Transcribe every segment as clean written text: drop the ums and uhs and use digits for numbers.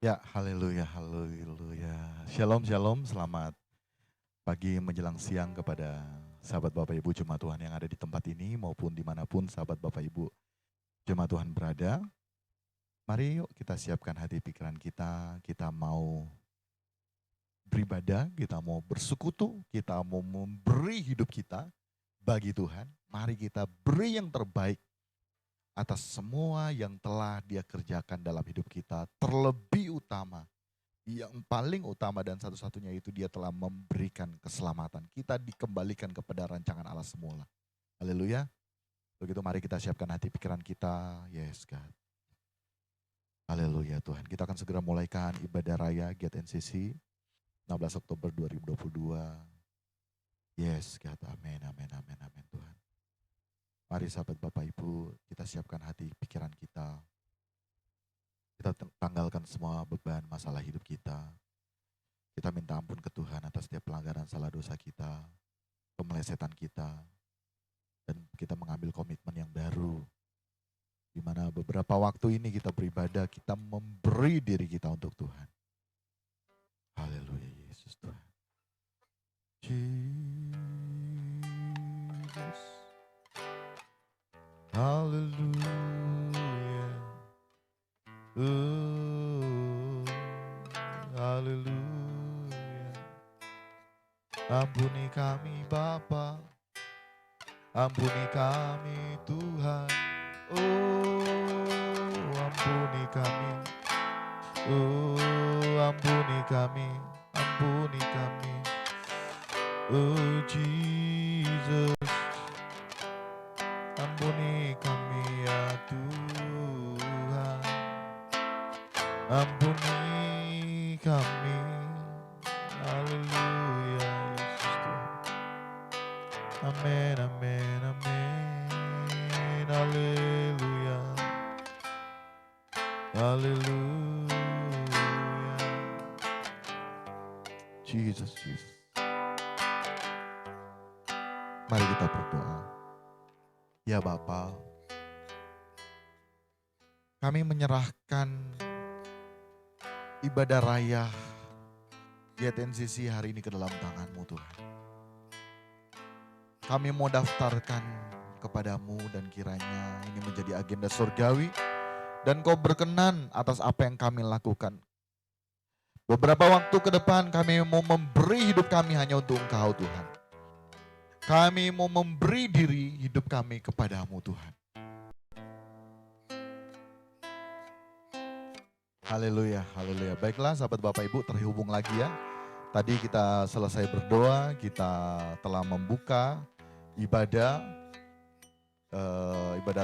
Ya, haleluya, haleluya. Shalom, shalom, selamat pagi menjelang siang kepada sahabat Bapak Ibu Jemaat Tuhan yang ada di tempat ini maupun dimanapun sahabat Bapak Ibu Jemaat Tuhan berada. Mari yuk kita siapkan hati pikiran kita mau beribadah, kita mau bersekutu, kita mau memberi hidup kita bagi Tuhan. Mari kita beri yang terbaik atas semua yang telah Dia kerjakan dalam hidup kita. Terlebih utama, yang paling utama dan satu-satunya itu Dia telah memberikan keselamatan. Kita dikembalikan kepada rancangan Allah semula. Haleluya. Begitu mari kita siapkan hati pikiran kita. Yes God. Haleluya Tuhan. Kita akan segera mulaikan ibadah raya GTNCC 16 Oktober 2022. Yes God. Amin, amin, amin, amin Tuhan. Mari sahabat Bapak Ibu, kita siapkan hati pikiran kita. Kita tanggalkan semua beban masalah hidup kita. Kita minta ampun ke Tuhan atas setiap pelanggaran salah dosa kita, pemelesetan kita, dan kita mengambil komitmen yang baru. Di mana beberapa waktu ini kita beribadah, kita memberi diri kita untuk Tuhan. Haleluya Yesus Tuhan. Jesus. Haleluya. Haleluya. Ampuni kami Bapa, ampuni kami Tuhan. Oh, ampuni kami. Oh, ampuni kami, ampuni kami. Oh Jesus, ampuni kami ya Tuhan. Ampuni kami. Haleluya Yesus Tuhan. Amin, amin, amin. Haleluya. Haleluya. Jesus, Jesus. Mari kita berdoa. Ya Bapa, kami menyerahkan ibadah raya GTNCC hari ini ke dalam tangan-Mu Tuhan. Kami mau daftarkan kepadamu dan kiranya ini menjadi agenda surgawi dan Kau berkenan atas apa yang kami lakukan. Beberapa waktu ke depan kami mau memberi hidup kami hanya untuk Engkau Tuhan. Kami mau memberi diri hidup kami kepadamu Tuhan. Haleluya, haleluya. Baiklah sahabat Bapak Ibu, terhubung lagi ya. Tadi kita selesai berdoa, kita telah membuka ibadah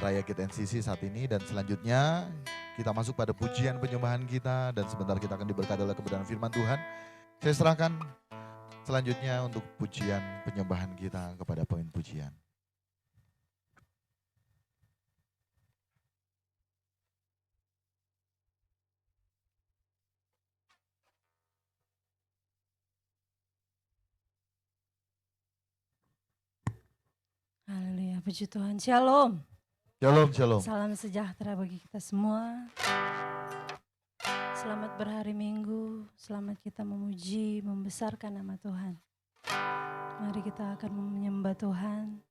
raya GTNCC saat ini, dan selanjutnya kita masuk pada pujian penyembahan kita, dan sebentar kita akan diberkati oleh kebenaran firman Tuhan. Saya serahkan selanjutnya untuk pujian penyembahan kita kepada pemimpin pujian. Haleluya, puji Tuhan. Shalom. Shalom, shalom. Salam sejahtera bagi kita semua. Selamat berhari Minggu, selamat kita memuji, membesarkan nama Tuhan. Mari kita akan menyembah Tuhan.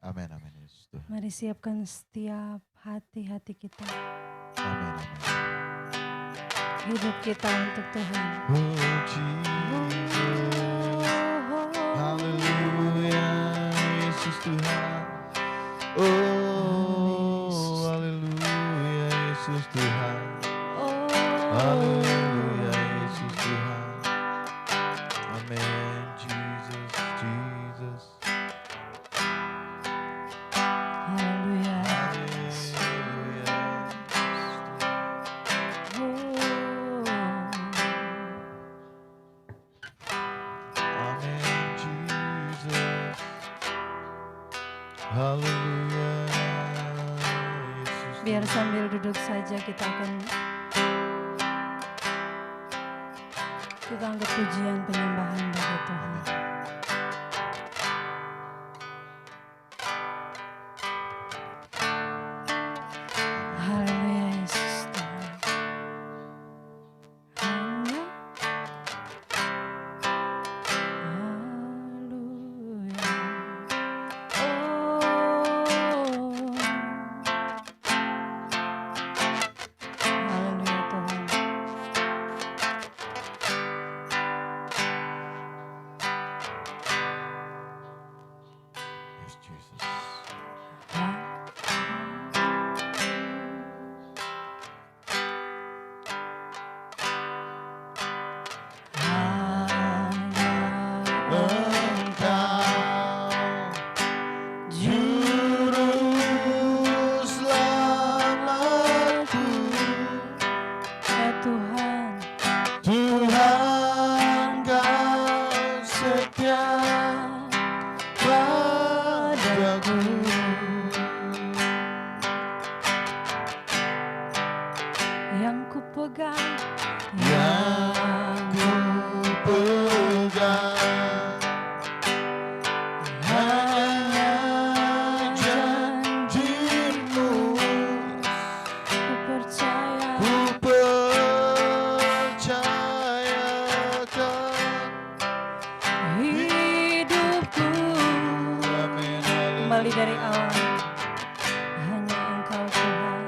Amin, amin Yesus Tuhan. Mari siapkan setiap hati-hati kita. Amin, amin. Hidup kita untuk Tuhan. Oh Jesus, haleluya Yesus Tuhan. Oh haleluya Yesus Tuhan. Haleluya Yesus Tuhan. Amin Jesus, Jesus. Haleluya. Haleluya. Amin Jesus. Haleluya Yesus. Biar sambil duduk saja kita angkat pujian penyembahan bagi Tuhan. Haleluya Yesus Tuhan. Jesus. Kembali dari awal, hanya Engkau Tuhan.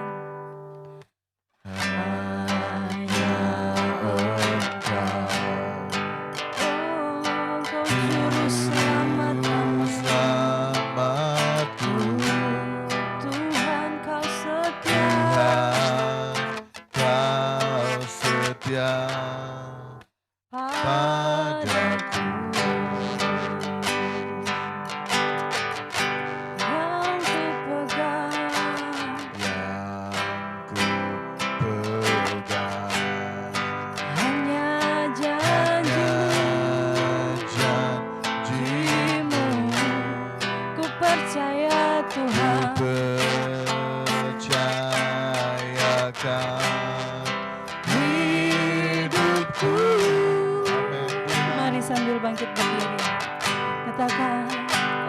Hanya Engkau. Engkau juru selamatku. Tuhan Kau setia. Kau setia padaku. Hidupku. Mari sambil bangkit berdiri, katakan,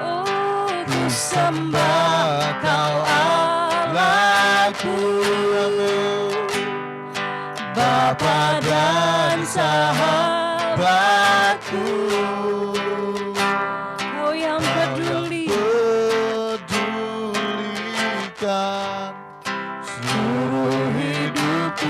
oh ku sembah Kau Allahku, Bapa dan sahabatku. Kau yang pedulikan seluruh hidupku.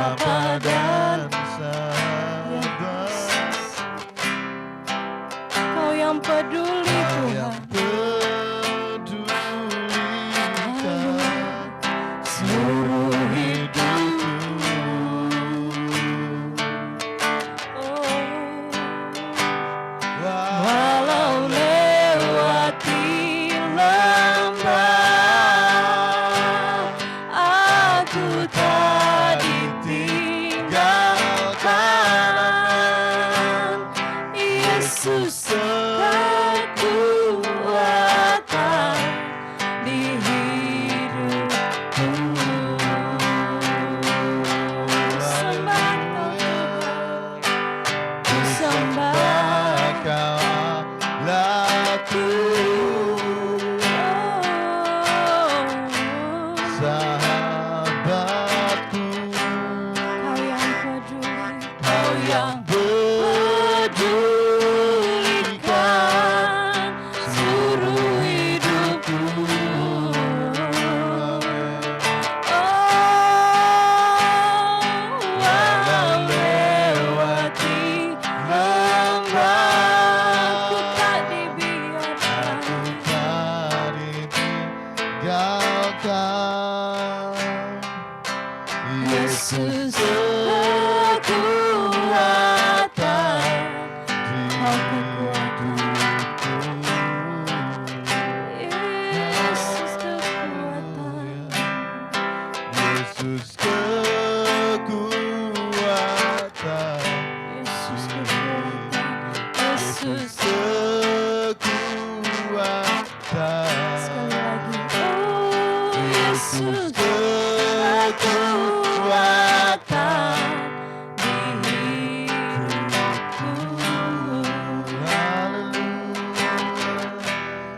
Bapa dan Sahabat. Kau yang peduli Kau yang Tuhan, pedulikan seluruh hidupku. walau lewati lembah, aku tak ditinggalkan. Yesus kekuatan di hidupku. Sembah Tuhan, sembah Kau laku sahabatku. Kau yang peduli, Kau yang pedulikan seluruh hidupku. Walau lewati lembah, aku tak dibiarkan. aku tak ditinggalkan. Yesus kekuatan di Kau kekuatan. hidupku. Yesus kekuatan. Yesus kekuatan. Yesus kekuatan. Yesus. kekuatan. Sekali lagi. Oh, Yesus Yesus kekuatan di hidupku.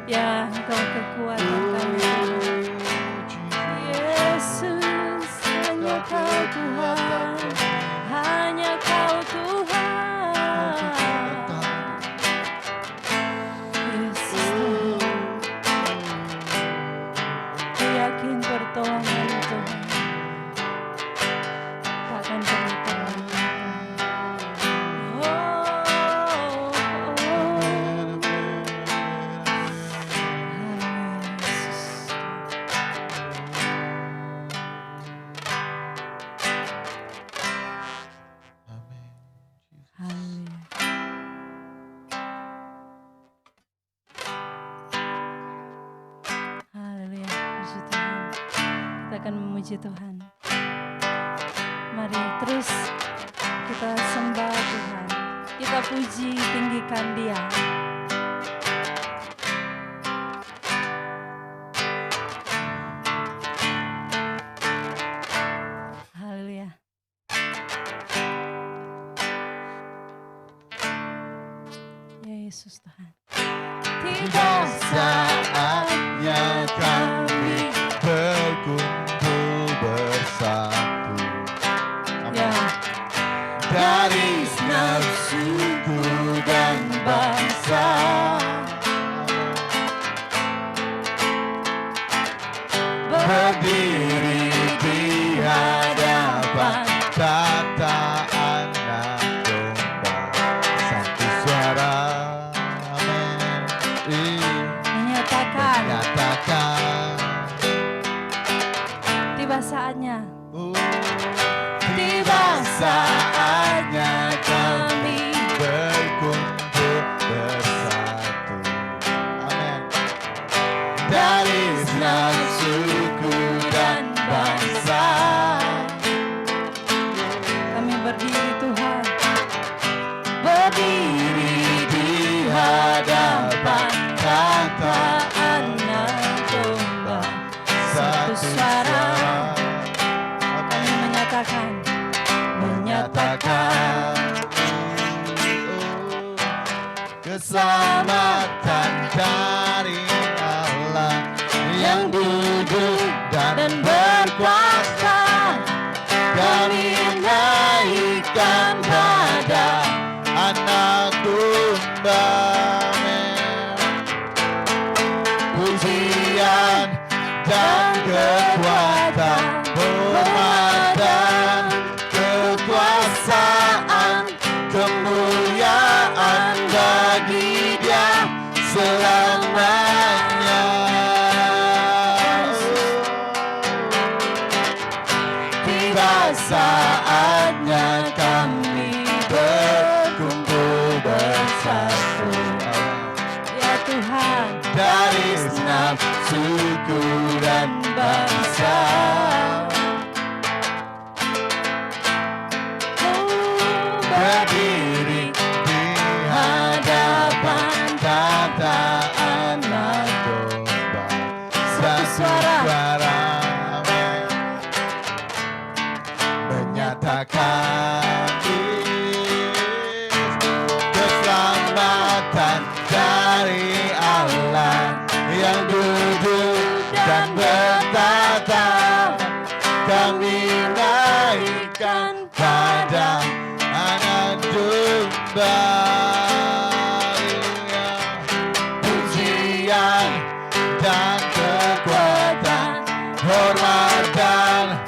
Ya, Engkau kekuatan kami. Yesus, hanya Kau Tuhan, hanya Kau Tuhan. Yesus Tuhan, ku yakin pertolongan Tuhan takkan pernah terlambat. Oh, Yesus. Haleluya. Haleluya, puji Tuhan. Kita akan memuji Tuhan. Mari terus kita sembah Tuhan. Kita puji, tinggikan Dia. Haleluya. Ya Yesus Tuhan. Tiba saatnya kami berkumpul bersatu. Ya. Dari nafsuku dan bangsa, berdiri di hadapan tata anak domba. Satu suara, amin. Menyatakan Menyatakan, tiba saatnya. tiba saatnya kami berkumpul bersatu. Amin. Dari nafsuku dan bangsa, saatnya kami berkumpul bersatu. Ya Tuhan, dari segenap suku dan bangsa. Berdiri di hadapan tahta Anak Domba, satu suara menyatakan keselamatan dari Allah yang duduk dan bertata. Kami naikkan pada Anak Domba. Pujian dan kekuatan, hormat dan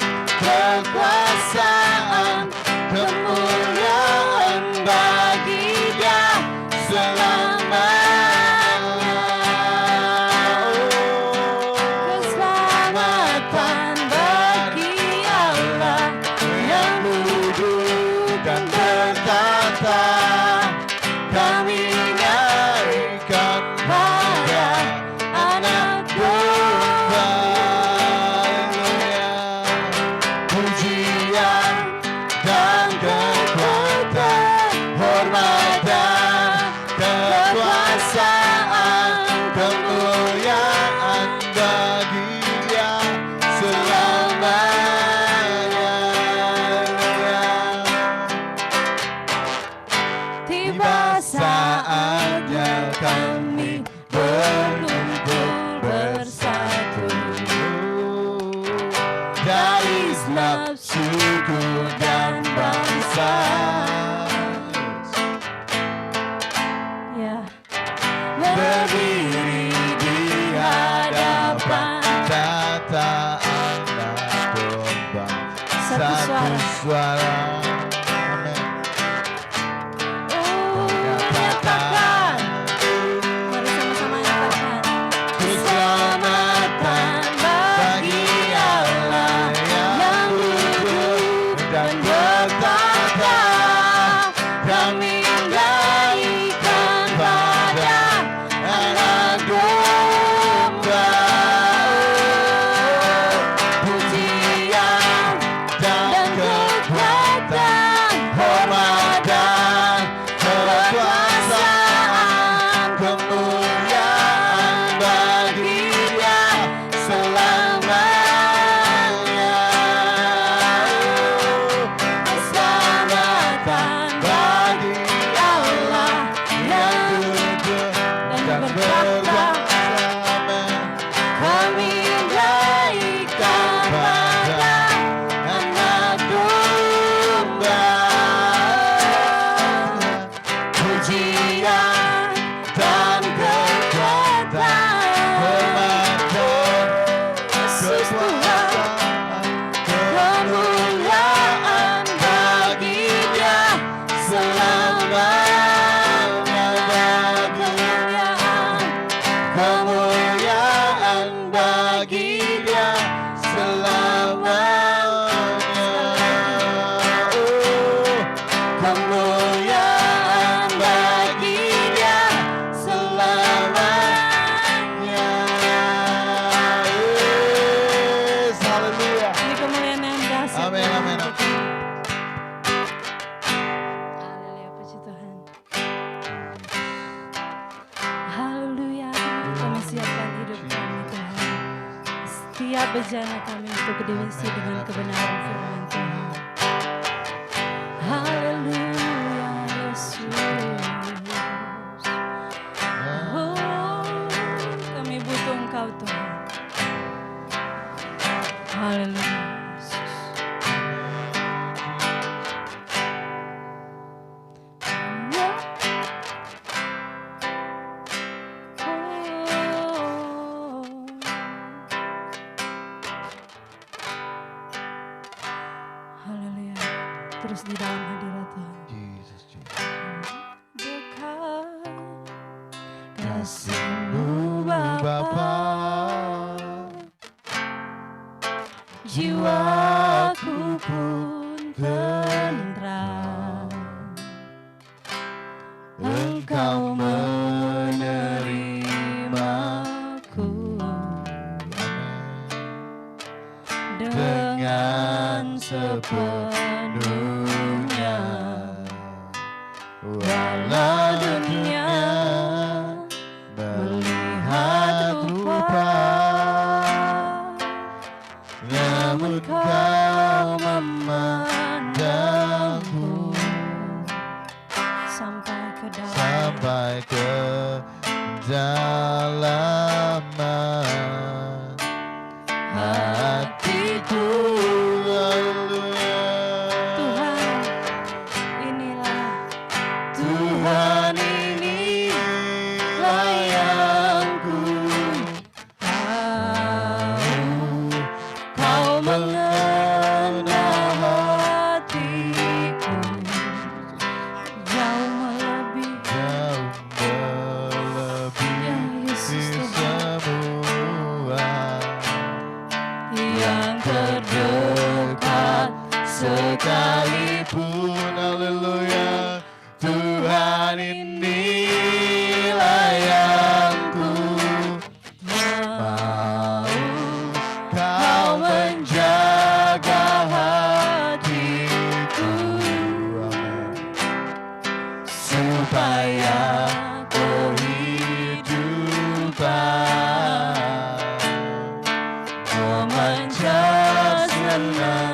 kekuasaan, kemuliaan bagi Dia selamanya. Keselamatan bagi Allah yang duduk dan bertata. Kami naikkan pada Anak Domba. Pujian dan kekuatan, hormat dan kekuasaan, kemuliaan bagi Dia selamanya. Tiba saatnya kami berkumpul bersatu dari segenap suku dan bangsa. Ya, berdiri di hadapan tahta Anak Domba, satu suara. Amin. Menyatakan, mari sama-sama nyatakan, keselamatan bagi Allah yang duduk dan bertata. Kami naikkan pada Anak Domba. Pujian dan kekuatan, hormat dan kekuasaan, kemuliaan bagi Dia selamanya. Keselamatan bagi Allah yang duduk dan bertata. Kami naikkan pada Anak Domba. Pujian dan kekuatan, hormat dan kekuasaan, kemuliaan bagi Dia selamanya. Kemuliaan bagi Dia selamanya. Kemuliaan bagi Dia selamanya. Yes, haleluya. Ini kemuliaan yang dahsyat. Amin, amin, amin. Haleluya, puji Tuhan. Haleluya, kami siapkan hidup kami Tuhan. Setiap bejana kami untuk diisi dengan kebenaran firman Tuhan. Haleluya, Yesus. Oh, kami butuh Engkau Tuhan. Haleluya, Yesus. Haleluya. Terus di dalam hadirat Tuhan. Jesus, Jesus. Dekat kasih-Mu Bapa, jiwaku pun sepenuhnya. Walau dunia melihat rupa, namun kau memandangku sampai ke dalam kedalaman hatiku. Tuhan, inilah Tuhan, inilah yang ku tahu. Kau mengenal hatiku jauh melebihi ya Yesus semua yang terdekat sekalipun. Haleluya. Tuhan, inilah yang ku mau. Kau menjaga hatiku supaya kehidupan memancar senantiasa.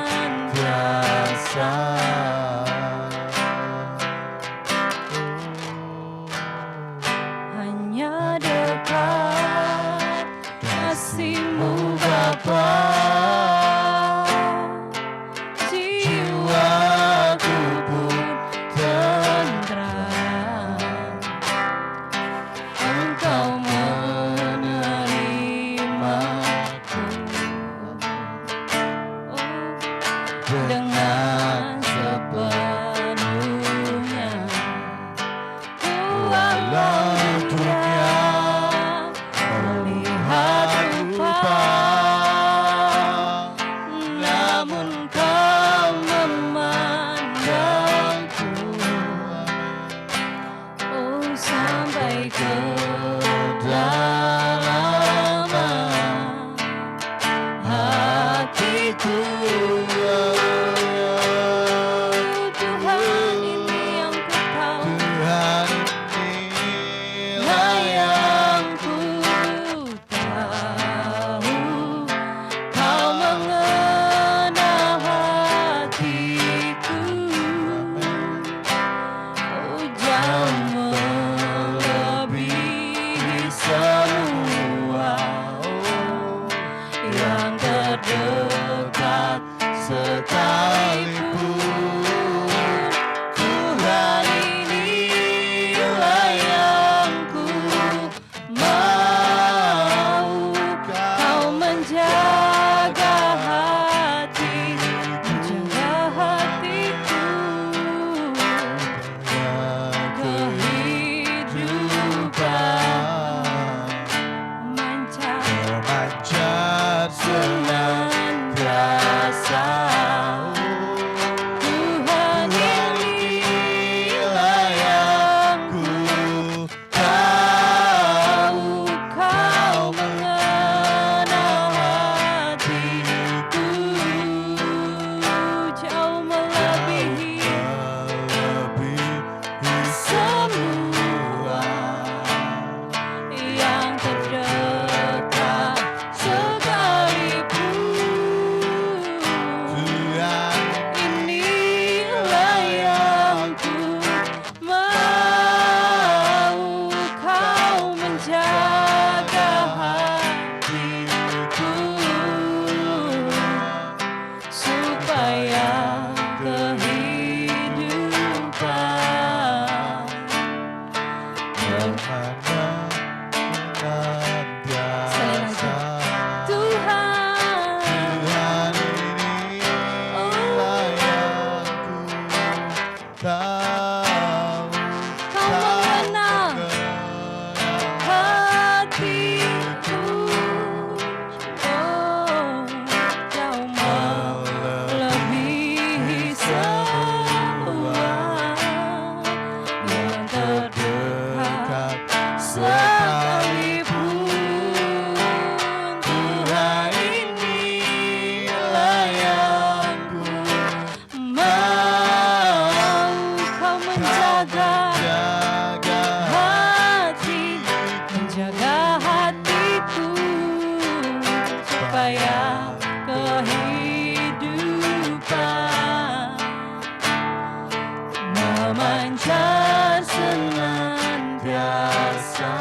memancar senantiasa,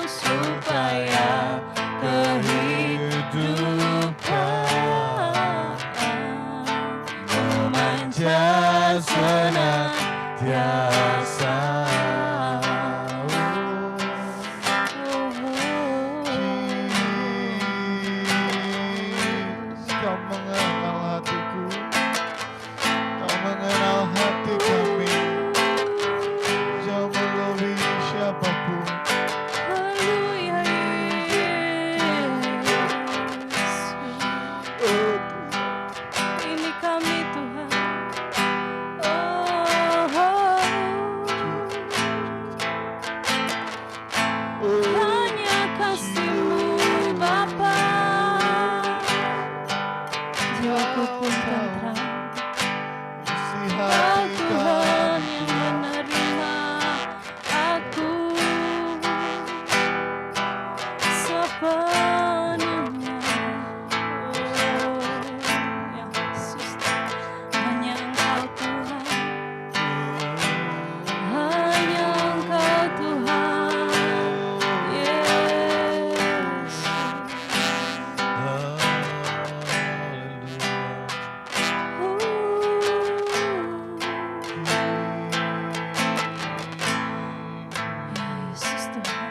supaya kehidupan memancar senantiasa. Kau mengenal hatiku, Kau mengenal hati kami, jauh melebihi siapapun. Haleluya Yesus. Oh, Ini kami Tuhan. Oh, hanya kasih-Mu Bapa, jiwaku pun tentram. isi Kau hati Tuhan kami. yang menerima aku sepenuhnya. Oh, ya Yesus, hanya Engkau Tuhan, hanya Engkau Tuhan, Yesus. Ya Yesus Tuhan.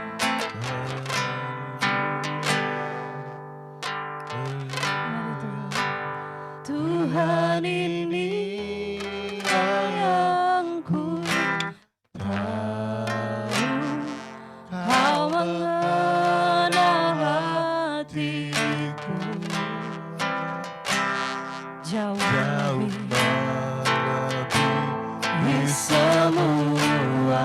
Mari Tuhan. Tuhan ini yang ku tahu, Kau mengenal hatiku jauh Jauh lebih semua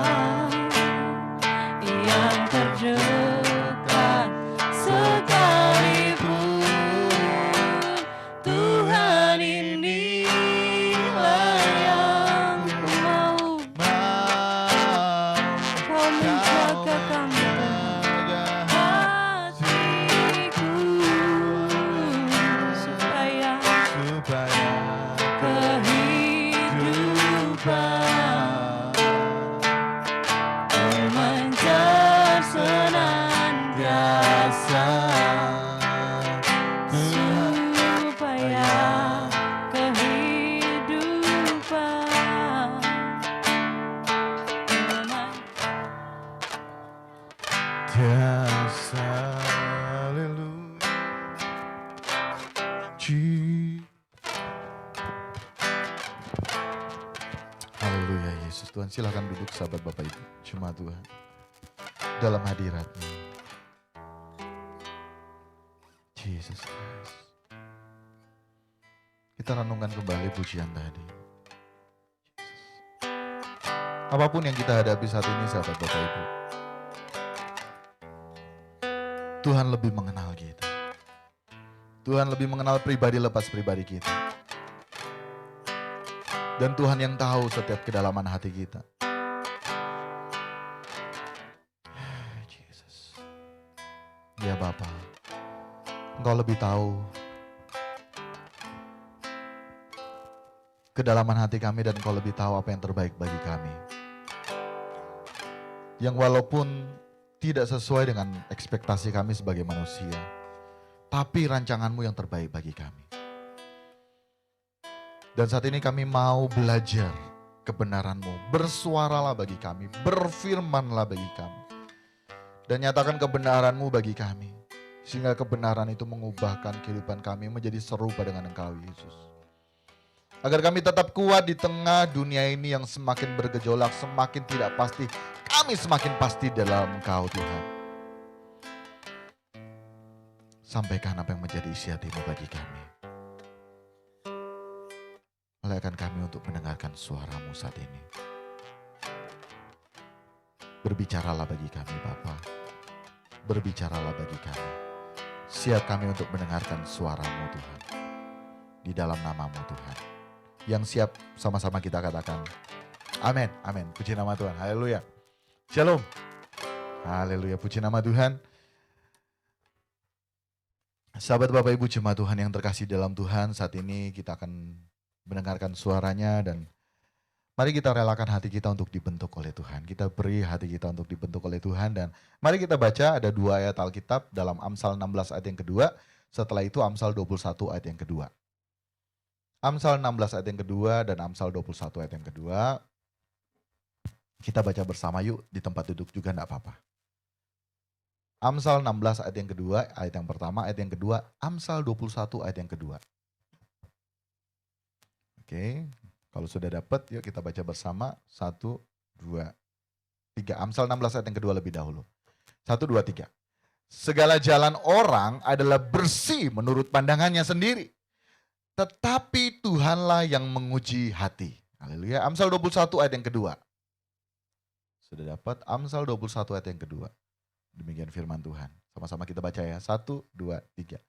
yang terdekat sekalipun. Tuhan inilah yang ku mau. Kau menjaga kami Tuhan, hatiku, supaya kehidupan memancar senantiasa, supaya kehidupan Tiasa, haleluya. Haleluya Yesus. Tuhan silakan duduk sahabat Bapak Ibu. Cuma Tuhan dalam hadirat-Mu. Jesus Christ. Kita renungkan kembali pujian tadi. Apapun yang kita hadapi saat ini sahabat Bapak Ibu, Tuhan lebih mengenal kita. Tuhan lebih mengenal pribadi lepas pribadi kita. Dan Tuhan yang tahu setiap kedalaman hati kita. Jesus. Ya Bapa, Engkau lebih tahu kedalaman hati kami dan Engkau lebih tahu apa yang terbaik bagi kami. Yang walaupun tidak sesuai dengan ekspektasi kami sebagai manusia, tapi rancangan-Mu yang terbaik bagi kami. Dan saat ini kami mau belajar kebenaran-Mu. Bersuaralah bagi kami, berfirmanlah bagi kami. Dan nyatakan kebenaran-Mu bagi kami. Sehingga kebenaran itu mengubahkan kehidupan kami menjadi serupa dengan Engkau Yesus. Agar kami tetap kuat di tengah dunia ini yang semakin bergejolak, semakin tidak pasti. Kami semakin pasti dalam Engkau Tuhan. Sampaikan apa yang menjadi isi hati-Mu bagi kami. Melayakan kami untuk mendengarkan suara-Mu saat ini. Berbicaralah bagi kami Bapa. Berbicaralah bagi kami. Siap kami untuk mendengarkan suara-Mu Tuhan. Di dalam nama-Mu Tuhan. Yang siap sama-sama kita katakan. Amin, amin. Puji nama Tuhan. Haleluya. Shalom. Haleluya. Puji nama Tuhan. Sahabat Bapak Ibu jemaat Tuhan yang terkasih dalam Tuhan, saat ini kita akan mendengarkan suaranya dan Mari kita relakan hati kita untuk dibentuk oleh Tuhan. Kita beri hati kita untuk dibentuk oleh Tuhan. Dan mari kita baca ada 2 ayat Alkitab dalam Amsal 16 ayat yang kedua. Setelah itu Amsal 21 ayat yang kedua. Amsal 16 ayat yang kedua dan Amsal 21 ayat yang kedua. Kita baca bersama yuk, di tempat duduk juga enggak apa-apa. Amsal 16 ayat yang kedua, ayat yang pertama, ayat yang kedua, Amsal 21 ayat yang kedua. Oke, kalau sudah dapat, yuk kita baca bersama. 1, 2, 3. Amsal 16 ayat yang kedua lebih dahulu. 1, 2, 3. Segala jalan orang adalah bersih menurut pandangannya sendiri. Tetapi Tuhanlah yang menguji hati. Haleluya. Amsal 21 ayat yang kedua. Sudah dapat Amsal 21 ayat yang kedua. Demikian firman Tuhan. Sama-sama kita baca ya. 1, 2, 3.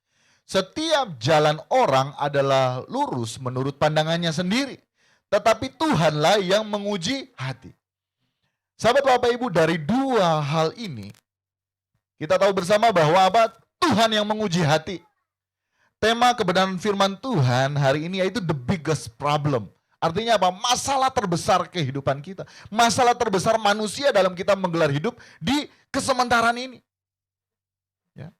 Setiap jalan orang adalah lurus menurut pandangannya sendiri. Tetapi Tuhanlah yang menguji hati. Sahabat Bapak Ibu, dari 2 hal ini, kita tahu bersama bahwa apa? Tuhan yang menguji hati. Tema kebenaran firman Tuhan hari ini yaitu the biggest problem. Artinya apa? Masalah terbesar kehidupan kita. Masalah terbesar manusia dalam kita menggelar hidup di kesementaraan ini. Ya.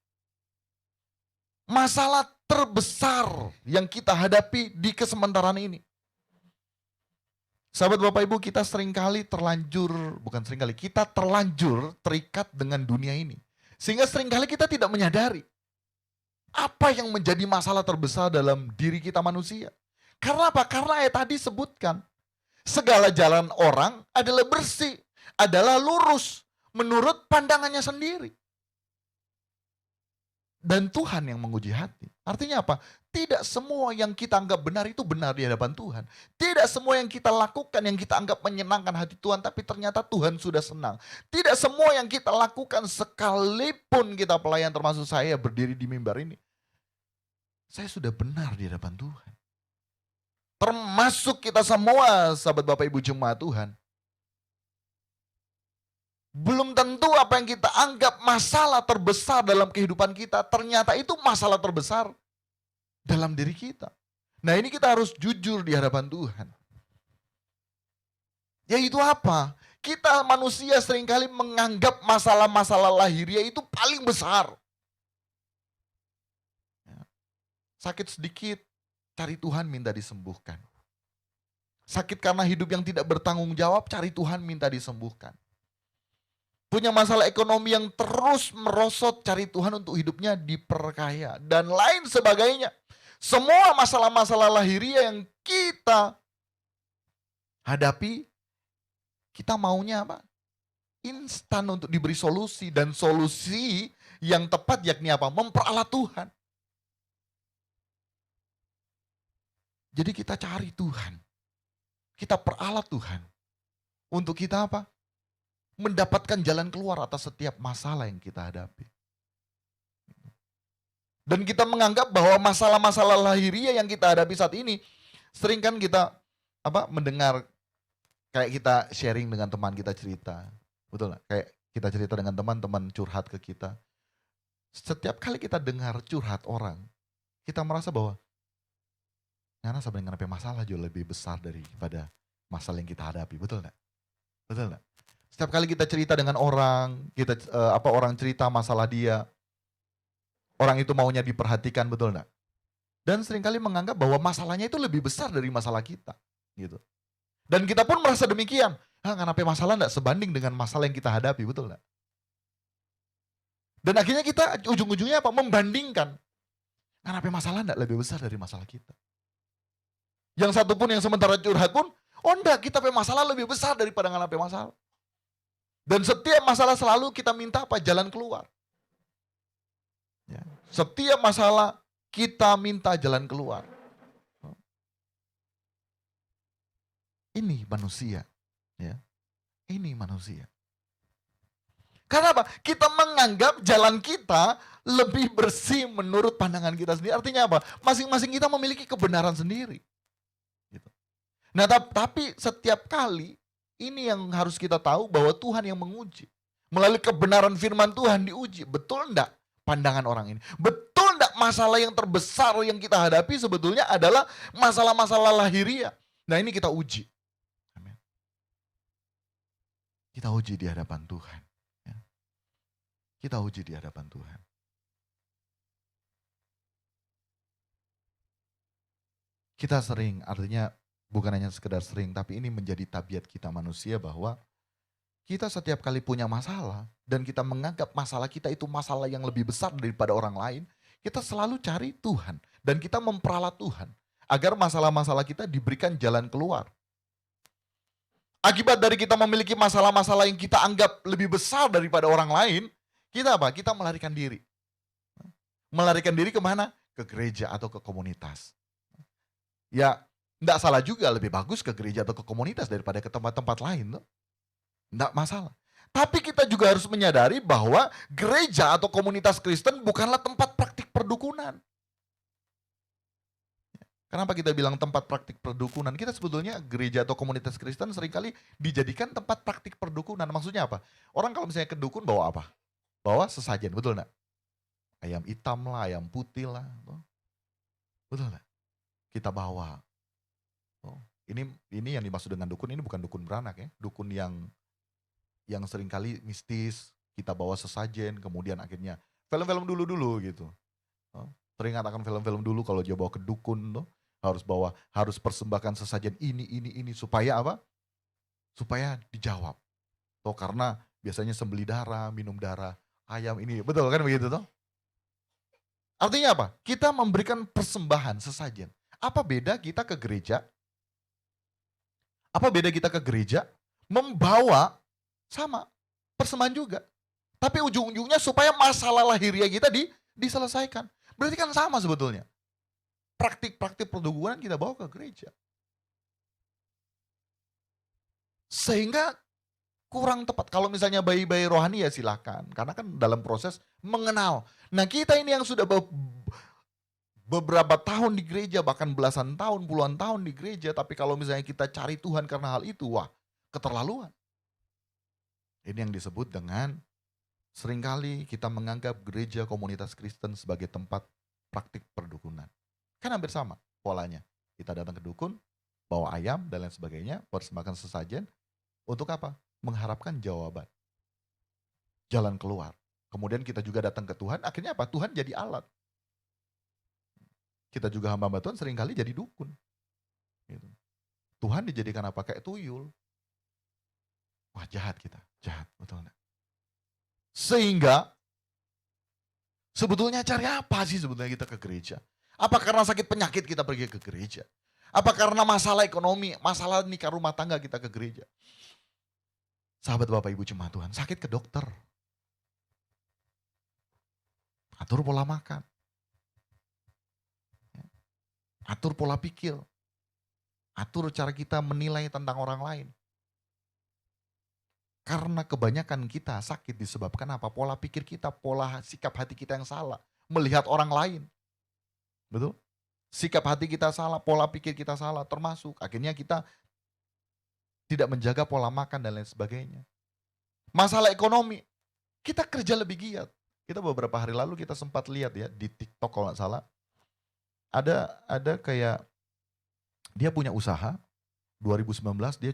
Masalah terbesar yang kita hadapi di kesementaraan ini. Sahabat Bapak Ibu, kita seringkali kita terlanjur terikat dengan dunia ini. Sehingga seringkali kita tidak menyadari apa yang menjadi masalah terbesar dalam diri kita manusia. Karena apa? Karena ayat tadi sebutkan, segala jalan orang adalah bersih, adalah lurus, menurut pandangannya sendiri. Dan Tuhan yang menguji hati. Artinya apa? Tidak semua yang kita anggap benar itu benar di hadapan Tuhan. Tidak semua yang kita lakukan, yang kita anggap menyenangkan hati Tuhan, tapi ternyata Tuhan sudah senang. Tidak semua yang kita lakukan, sekalipun kita pelayan, termasuk saya berdiri di mimbar ini, saya sudah benar di hadapan Tuhan. Termasuk kita semua, sahabat Bapak Ibu jemaat Tuhan. Belum tentu apa yang kita anggap masalah terbesar dalam kehidupan kita, ternyata itu masalah terbesar dalam diri kita. Nah, ini kita harus jujur di hadapan Tuhan. Yaitu apa? Kita manusia seringkali menganggap masalah-masalah lahiriah itu paling besar. Sakit sedikit, cari Tuhan minta disembuhkan. Sakit karena hidup yang tidak bertanggung jawab, cari Tuhan minta disembuhkan. Punya masalah ekonomi yang terus merosot, cari Tuhan untuk hidupnya diperkaya. Dan lain sebagainya. Semua masalah-masalah lahiriah yang kita hadapi, kita maunya apa? Instan untuk diberi solusi. Dan solusi yang tepat yakni apa? Memperalat Tuhan. Jadi kita cari Tuhan. Kita peralat Tuhan. Untuk kita apa? Mendapatkan jalan keluar atas setiap masalah yang kita hadapi. Dan kita menganggap bahwa masalah-masalah lahiriah yang kita hadapi saat ini, sering kan kita mendengar, kayak kita sharing dengan teman kita cerita. Betul gak? Kayak kita cerita dengan teman-teman curhat ke kita. Setiap kali kita dengar curhat orang, kita merasa bahwa karena sampai dengan masalah jauh lebih besar daripada masalah yang kita hadapi. Betul gak? Betul gak? Setiap kali kita cerita dengan orang, orang cerita masalah dia, orang itu maunya diperhatikan, betul enggak? Dan seringkali menganggap bahwa masalahnya itu lebih besar dari masalah kita, gitu. Dan kita pun merasa demikian. Kenapa masalah enggak sebanding dengan masalah yang kita hadapi, betul enggak? Dan akhirnya kita ujung-ujungnya apa? Membandingkan. Kenapa masalah enggak lebih besar dari masalah kita? Yang satu pun yang sementara curhat pun, enggak, kita punya masalah lebih besar daripada kenapa masalah. Dan setiap masalah selalu kita minta apa? Jalan keluar. Ya. Setiap masalah kita minta jalan keluar. Ini manusia. Ya. Ini manusia. Karena apa? Kita menganggap jalan kita lebih bersih menurut pandangan kita sendiri. Artinya apa? Masing-masing kita memiliki kebenaran sendiri. Gitu. Nah, tapi setiap kali ini yang harus kita tahu bahwa Tuhan yang menguji. Melalui kebenaran firman Tuhan diuji. Betul enggak pandangan orang ini? Betul enggak masalah yang terbesar yang kita hadapi sebetulnya adalah masalah-masalah lahiriah. Nah, ini kita uji. Amin. Kita uji di hadapan Tuhan. Ya. Kita uji di hadapan Tuhan. Kita sering, artinya bukan hanya sekedar sering, tapi ini menjadi tabiat kita manusia bahwa kita setiap kali punya masalah dan kita menganggap masalah kita itu masalah yang lebih besar daripada orang lain, kita selalu cari Tuhan dan kita memperalat Tuhan agar masalah-masalah kita diberikan jalan keluar. Akibat dari kita memiliki masalah-masalah yang kita anggap lebih besar daripada orang lain, kita apa? Kita melarikan diri. Melarikan diri kemana? Ke gereja atau ke komunitas. Ya, enggak salah juga, lebih bagus ke gereja atau ke komunitas daripada ke tempat-tempat lain. Enggak masalah. Tapi kita juga harus menyadari bahwa gereja atau komunitas Kristen bukanlah tempat praktik perdukunan. Kenapa kita bilang tempat praktik perdukunan? Kita sebetulnya gereja atau komunitas Kristen seringkali dijadikan tempat praktik perdukunan. Maksudnya apa? Orang kalau misalnya ke dukun bawa apa? Bawa sesajen, betul enggak? Ayam hitam lah, ayam putih lah. Betul enggak? Kita bawa. Ini yang dimaksud dengan dukun, ini bukan dukun beranak ya. Dukun yang seringkali mistis, kita bawa sesajen, kemudian akhirnya film-film dulu gitu. Teringat akan film-film dulu kalau dia bawa ke dukun, harus persembahkan sesajen ini supaya apa? Supaya dijawab. Karena biasanya sembeli darah, minum darah ayam ini, betul kan begitu toh? Artinya apa? Kita memberikan persembahan sesajen. Apa beda kita ke gereja? Apa beda kita ke gereja? Membawa sama persembahan juga. Tapi ujung-ujungnya supaya masalah lahiriah kita diselesaikan. Berarti kan sama sebetulnya. Praktik-praktik perdukunan kita bawa ke gereja. Sehingga kurang tepat. Kalau misalnya bayi-bayi rohani ya silakan. Karena kan dalam proses mengenal. Nah kita ini yang sudah beberapa tahun di gereja, bahkan belasan tahun, puluhan tahun di gereja. Tapi kalau misalnya kita cari Tuhan karena hal itu, wah keterlaluan. Ini yang disebut dengan seringkali kita menganggap gereja komunitas Kristen sebagai tempat praktik perdukunan. Kan hampir sama polanya. Kita datang ke dukun, bawa ayam dan lain sebagainya, persembahkan sesajen. Untuk apa? Mengharapkan jawaban. Jalan keluar. Kemudian kita juga datang ke Tuhan, akhirnya apa? Tuhan jadi alat. Kita juga hamba Tuhan seringkali jadi dukun. Gitu. Tuhan dijadikan apa? Kayak tuyul. Wah jahat kita, jahat, betul enggak? Sehingga sebetulnya cari apa sih sebetulnya kita ke gereja? Apa karena sakit penyakit kita pergi ke gereja? Apa karena masalah ekonomi, masalah nikah rumah tangga kita ke gereja? Sahabat Bapak Ibu jemaat Tuhan, sakit ke dokter. Atur pola makan. Atur pola pikir. Atur cara kita menilai tentang orang lain. Karena kebanyakan kita sakit disebabkan apa? Pola pikir kita, pola sikap hati kita yang salah. Melihat orang lain. Betul? Sikap hati kita salah, pola pikir kita salah, termasuk akhirnya kita tidak menjaga pola makan dan lain sebagainya. Masalah ekonomi, kita kerja lebih giat. Kita beberapa hari lalu kita sempat lihat ya di TikTok kalau nggak salah. Ada kayak dia punya usaha 2019 dia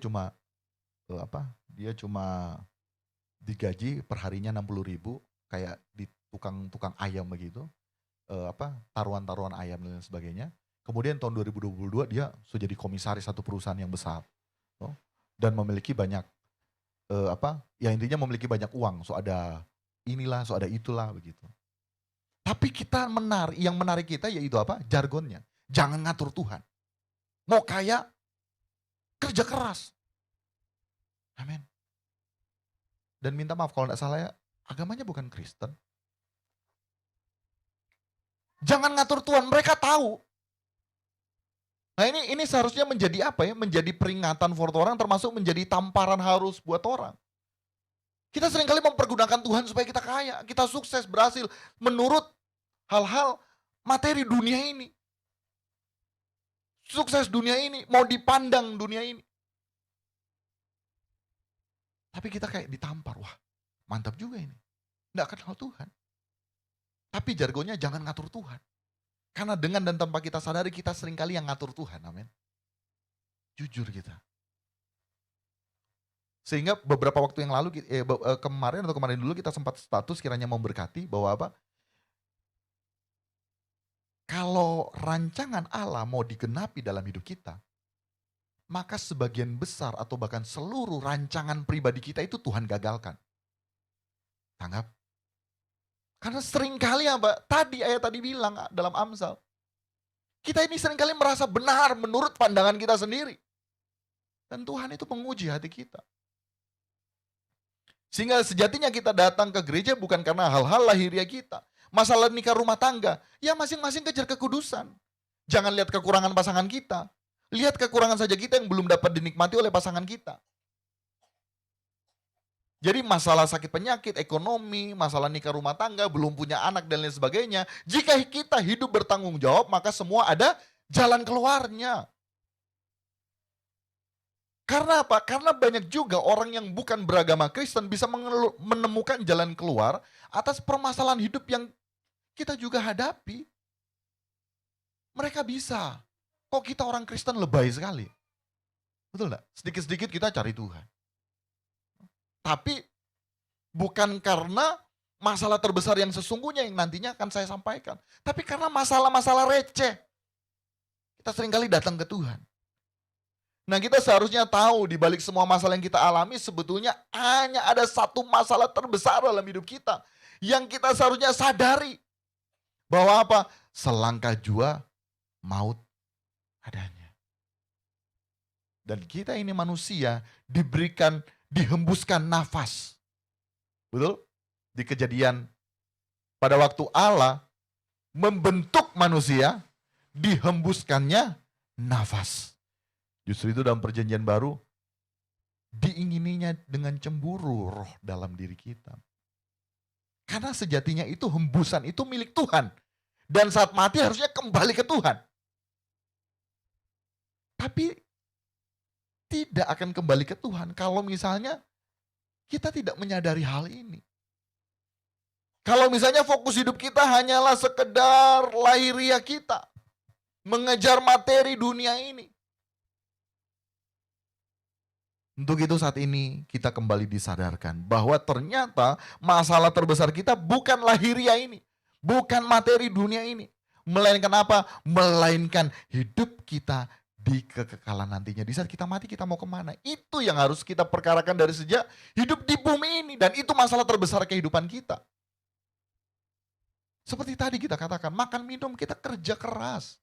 cuma digaji per harinya 60.000 kayak di tukang ayam begitu. Taruhan-taruhan ayam dan lain sebagainya. Kemudian tahun 2022 dia sudah jadi komisaris satu perusahaan yang besar. Dan memiliki banyak intinya memiliki banyak uang. So ada inilah, so ada itulah begitu. Tapi yang menarik kita yaitu apa? Jargonnya. Jangan ngatur Tuhan. Mau kaya, kerja keras. Amin. Dan minta maaf kalau tidak salah ya, agamanya bukan Kristen. Jangan ngatur Tuhan, mereka tahu. Nah ini seharusnya menjadi apa ya? Menjadi peringatan buat orang, termasuk menjadi tamparan harus buat orang. Kita seringkali mempergunakan Tuhan supaya kita kaya, kita sukses, berhasil menurut hal-hal materi dunia ini. Sukses dunia ini, mau dipandang dunia ini. Tapi kita kayak ditampar, wah mantap juga ini. Nggak kenal Tuhan. Tapi jargonnya jangan ngatur Tuhan. Karena dengan dan tanpa kita sadari kita seringkali yang ngatur Tuhan, amin. Jujur kita. Sehingga beberapa waktu yang lalu, kemarin atau kemarin dulu kita sempat status kiranya memberkati bahwa apa? Kalau rancangan Allah mau digenapi dalam hidup kita, maka sebagian besar atau bahkan seluruh rancangan pribadi kita itu Tuhan gagalkan. Tanggap? Karena seringkali apa? Ayat tadi bilang dalam Amsal. Kita ini seringkali merasa benar menurut pandangan kita sendiri. Dan Tuhan itu menguji hati kita. Sehingga sejatinya kita datang ke gereja bukan karena hal-hal lahiriah kita. Masalah nikah rumah tangga, ya masing-masing kejar kekudusan. Jangan lihat kekurangan pasangan kita. Lihat kekurangan saja kita yang belum dapat dinikmati oleh pasangan kita. Jadi masalah sakit penyakit, ekonomi, masalah nikah rumah tangga, belum punya anak dan lain sebagainya. Jika kita hidup bertanggung jawab, maka semua ada jalan keluarnya. Karena apa? Karena banyak juga orang yang bukan beragama Kristen bisa menemukan jalan keluar atas permasalahan hidup yang kita juga hadapi. Mereka bisa. Kok kita orang Kristen lebay sekali? Betul enggak? Sedikit-sedikit kita cari Tuhan. Tapi bukan karena masalah terbesar yang sesungguhnya yang nantinya akan saya sampaikan. Tapi karena masalah-masalah receh. Kita seringkali datang ke Tuhan. Nah, kita seharusnya tahu di balik semua masalah yang kita alami sebetulnya hanya ada satu masalah terbesar dalam hidup kita. Yang kita seharusnya sadari. Bahwa apa? Selangkah jua maut adanya. Dan kita ini manusia dihembuskan nafas. Betul? Di Kejadian pada waktu Allah membentuk manusia, dihembuskannya nafas. Justru itu dalam perjanjian baru diingininya dengan cemburu roh dalam diri kita. Karena sejatinya itu hembusan itu milik Tuhan. Dan saat mati harusnya kembali ke Tuhan. Tapi tidak akan kembali ke Tuhan kalau misalnya kita tidak menyadari hal ini. Kalau misalnya fokus hidup kita hanyalah sekedar lahiriah kita. Mengejar materi dunia ini. Untuk itu saat ini kita kembali disadarkan bahwa ternyata masalah terbesar kita bukan lahiriah ini. Bukan materi dunia ini. Melainkan apa? Melainkan hidup kita di kekekalan nantinya. Di saat kita mati kita mau kemana? Itu yang harus kita perkarakan dari sejak hidup di bumi ini. Dan itu masalah terbesar kehidupan kita. Seperti tadi kita katakan, makan minum kita kerja keras.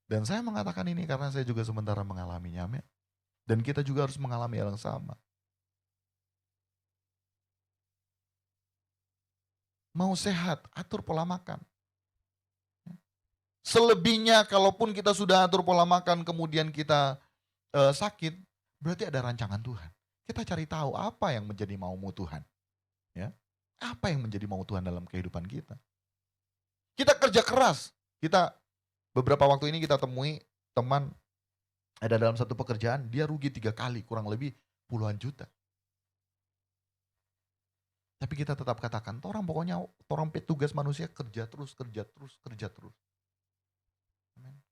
Dan saya mengatakan ini karena saya juga sementara mengalaminya. Amin. Dan kita juga harus mengalami hal yang sama. Mau sehat, atur pola makan. Selebihnya kalaupun kita sudah atur pola makan kemudian kita sakit, berarti ada rancangan Tuhan. Kita cari tahu apa yang menjadi maumu Tuhan. Ya. Apa yang menjadi mau Tuhan dalam kehidupan kita. Kita kerja keras. Kita beberapa waktu ini kita temui teman ada dalam satu pekerjaan, dia rugi 3 kali, kurang lebih puluhan juta. Tapi kita tetap katakan, orang petugas manusia kerja terus.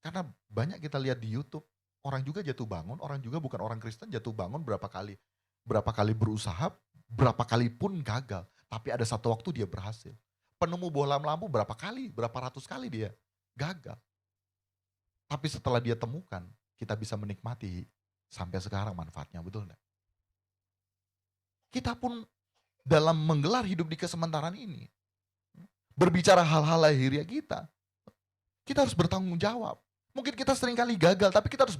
Karena banyak kita lihat di YouTube, orang juga jatuh bangun, orang juga bukan orang Kristen jatuh bangun berapa kali berusaha, berapa kali pun gagal. Tapi ada satu waktu dia berhasil. Penemu bola lampu berapa ratus kali dia gagal. Tapi setelah dia temukan, kita bisa menikmati sampai sekarang manfaatnya, betul enggak? Kita pun dalam menggelar hidup di kesementaraan ini, berbicara hal-hal lahiriah kita harus bertanggung jawab. Mungkin kita seringkali gagal, tapi kita harus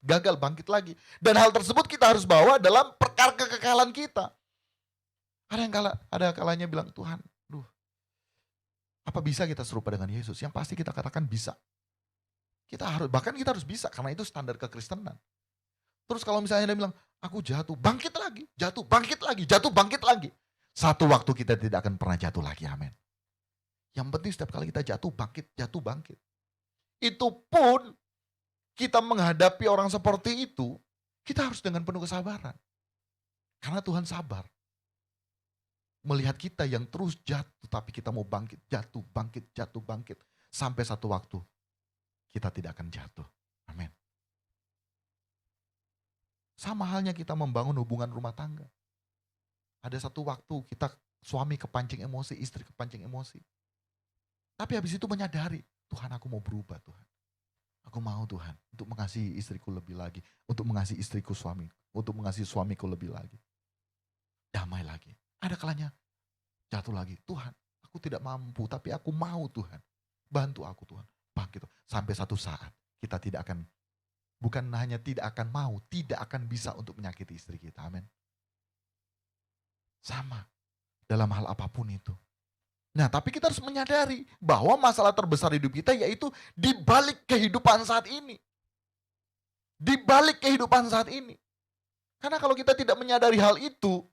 gagal bangkit lagi. Dan hal tersebut kita harus bawa dalam perkara kekekalan kita. Ada kalanya bilang, Tuhan, apa bisa kita serupa dengan Yesus? Yang pasti kita katakan bisa. Bahkan kita harus bisa, karena itu standar kekristenan. Terus kalau misalnya dia bilang, aku jatuh, bangkit lagi, jatuh, bangkit lagi. Satu waktu kita tidak akan pernah jatuh lagi, amin. Yang penting setiap kali kita jatuh, bangkit. Itu pun kita menghadapi orang seperti itu, kita harus dengan penuh kesabaran. Karena Tuhan sabar. Melihat kita yang terus jatuh, tapi kita mau bangkit, jatuh, bangkit. Sampai satu waktu, kita tidak akan jatuh. Amin. Sama halnya kita membangun hubungan rumah tangga. Ada satu waktu kita suami kepancing emosi, istri kepancing emosi. Tapi habis itu menyadari, Tuhan aku mau berubah Tuhan. Aku mau Tuhan untuk mengasihi istriku lebih lagi. Untuk mengasihi istriku suami. Untuk mengasihi suamiku lebih lagi. Damai lagi. Ada kalanya jatuh lagi. Tuhan aku tidak mampu tapi aku mau Tuhan. Bantu aku Tuhan. Bangkit. Sampai satu saat kita tidak akan, bukan hanya tidak akan mau, tidak akan bisa untuk menyakiti istri kita. Amin. Sama dalam hal apapun itu. Nah, tapi kita harus menyadari bahwa masalah terbesar hidup kita yaitu di balik kehidupan saat ini. Di balik kehidupan saat ini. Karena kalau kita tidak menyadari hal itu,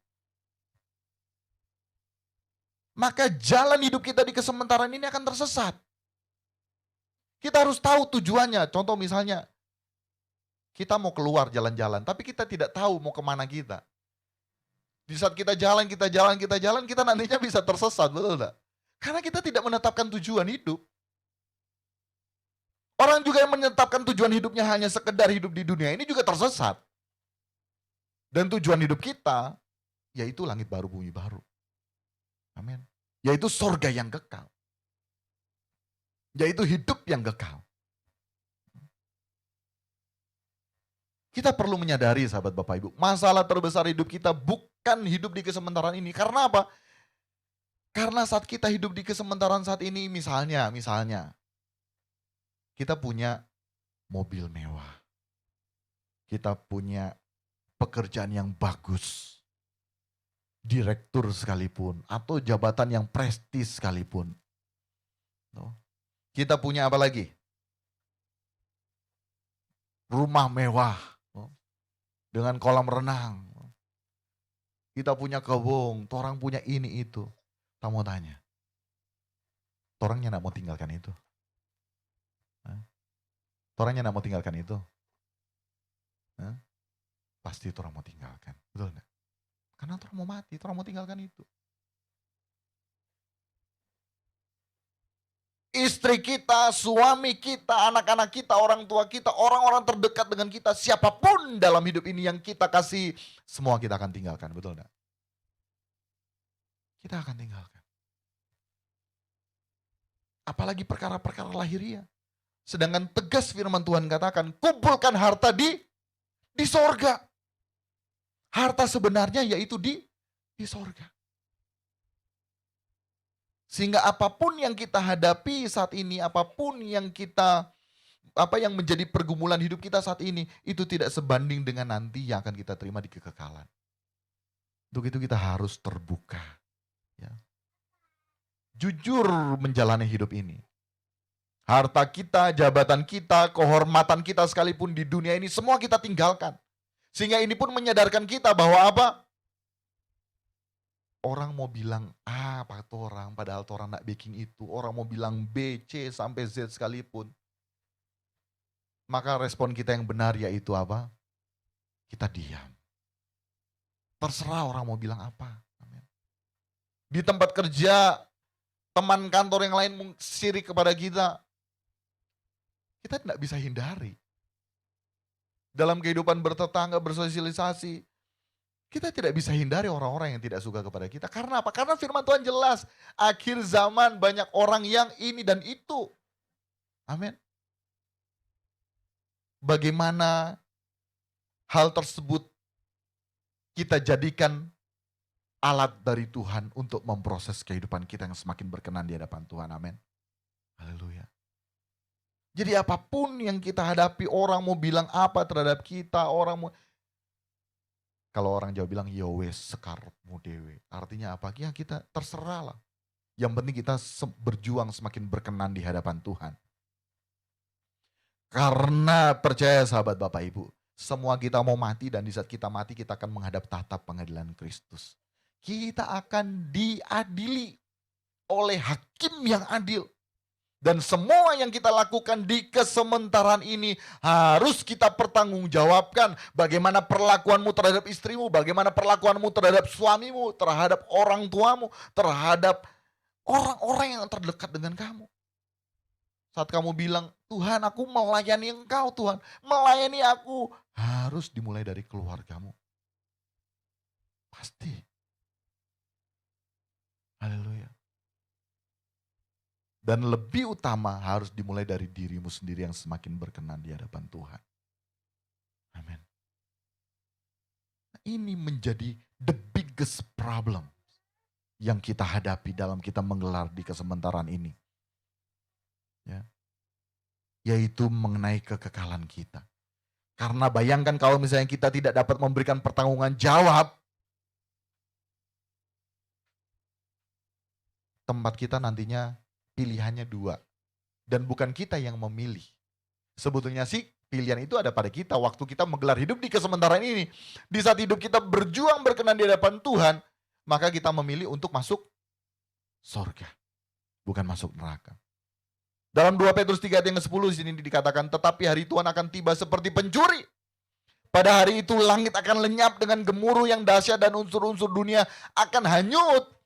maka jalan hidup kita di kesementaraan ini akan tersesat. Kita harus tahu tujuannya. Contoh misalnya, kita mau keluar jalan-jalan, tapi kita tidak tahu mau kemana kita. Di saat kita jalan, kita nantinya bisa tersesat, betul enggak? Karena kita tidak menetapkan tujuan hidup. Orang juga yang menetapkan tujuan hidupnya hanya sekedar hidup di dunia ini juga tersesat. Dan tujuan hidup kita, yaitu langit baru, bumi baru. Amin. Yaitu sorga yang kekal. Yaitu hidup yang kekal. Kita perlu menyadari sahabat Bapak Ibu, masalah terbesar hidup kita bukan hidup di kesementaraan ini. Karena apa? Karena saat kita hidup di kesementaraan saat ini, misalnya, kita punya mobil mewah. Kita punya pekerjaan yang bagus. Direktur sekalipun, atau jabatan yang prestis sekalipun. Kita punya apa lagi? Rumah mewah. Dengan kolam renang. Kita punya kebun, orang punya ini itu. Kamu mau tanya, orangnya gak mau tinggalkan itu? Orangnya gak mau tinggalkan itu? Pasti orang mau tinggalkan, betul gak? Karena orang mau mati, orang mau tinggalkan itu. Istri kita, suami kita, anak-anak kita, orang tua kita, orang-orang terdekat dengan kita, siapapun dalam hidup ini yang kita kasih, semua kita akan tinggalkan, betul gak? Kita akan tinggalkan. Apalagi perkara-perkara lahiriah. Sedangkan tegas firman Tuhan katakan, kumpulkan harta di sorga. Harta sebenarnya yaitu di sorga. Sehingga apapun yang kita hadapi saat ini, apapun yang yang menjadi pergumulan hidup kita saat ini, itu tidak sebanding dengan nanti yang akan kita terima di kekekalan. Untuk itu kita harus terbuka. Ya. Jujur menjalani hidup ini. Harta kita, jabatan kita, kehormatan kita sekalipun di dunia ini, semua kita tinggalkan. Sehingga ini pun menyadarkan kita bahwa apa? Orang mau bilang A, orang, padahal orang nak bikin itu. Orang mau bilang B, C, sampai Z sekalipun. Maka respon kita yang benar yaitu apa? Kita diam. Terserah orang mau bilang apa. Amin. Di tempat kerja, teman kantor yang lain sirik kepada kita. Kita tidak bisa hindari. Dalam kehidupan bertetangga, bersosialisasi, kita tidak bisa hindari orang-orang yang tidak suka kepada kita. Karena apa? Karena firman Tuhan jelas. Akhir zaman banyak orang yang ini dan itu. Amin. Bagaimana hal tersebut kita jadikan alat dari Tuhan untuk memproses kehidupan kita yang semakin berkenan di hadapan Tuhan. Amin. Haleluya. Jadi apapun yang kita hadapi, orang mau bilang apa terhadap kita, kalau orang Jawa bilang, ya wes sekarepmu dewe. Artinya apa? Ya kita terserah lah. Yang penting kita berjuang semakin berkenan di hadapan Tuhan. Karena percaya sahabat Bapak Ibu, semua kita mau mati dan di saat kita mati kita akan menghadap tahta pengadilan Kristus. Kita akan diadili oleh hakim yang adil. Dan semua yang kita lakukan di kesementaraan ini harus kita pertanggungjawabkan. Bagaimana perlakuanmu terhadap istrimu, bagaimana perlakuanmu terhadap suamimu, terhadap orang tuamu, terhadap orang-orang yang terdekat dengan kamu. Saat kamu bilang, Tuhan aku melayani Engkau Tuhan, melayani aku. Harus dimulai dari keluargamu. Pasti. Haleluya. Dan lebih utama harus dimulai dari dirimu sendiri yang semakin berkenan di hadapan Tuhan. Amin. Ini menjadi the biggest problem yang kita hadapi dalam kita menggelar di kesementaraan ini. Ya. Yaitu mengenai kekekalan kita. Karena bayangkan kalau misalnya kita tidak dapat memberikan pertanggungan jawab, tempat kita nantinya pilihannya dua. Dan bukan kita yang memilih. Sebetulnya sih pilihan itu ada pada kita waktu kita menggelar hidup di kesementaraan ini. Di saat hidup kita berjuang berkenan di hadapan Tuhan, maka kita memilih untuk masuk surga, bukan masuk neraka. Dalam 2 Petrus 3 ayat yang ke-10 di sini dikatakan, tetapi hari Tuhan akan tiba seperti pencuri. Pada hari itu langit akan lenyap dengan gemuruh yang dahsyat dan unsur-unsur dunia akan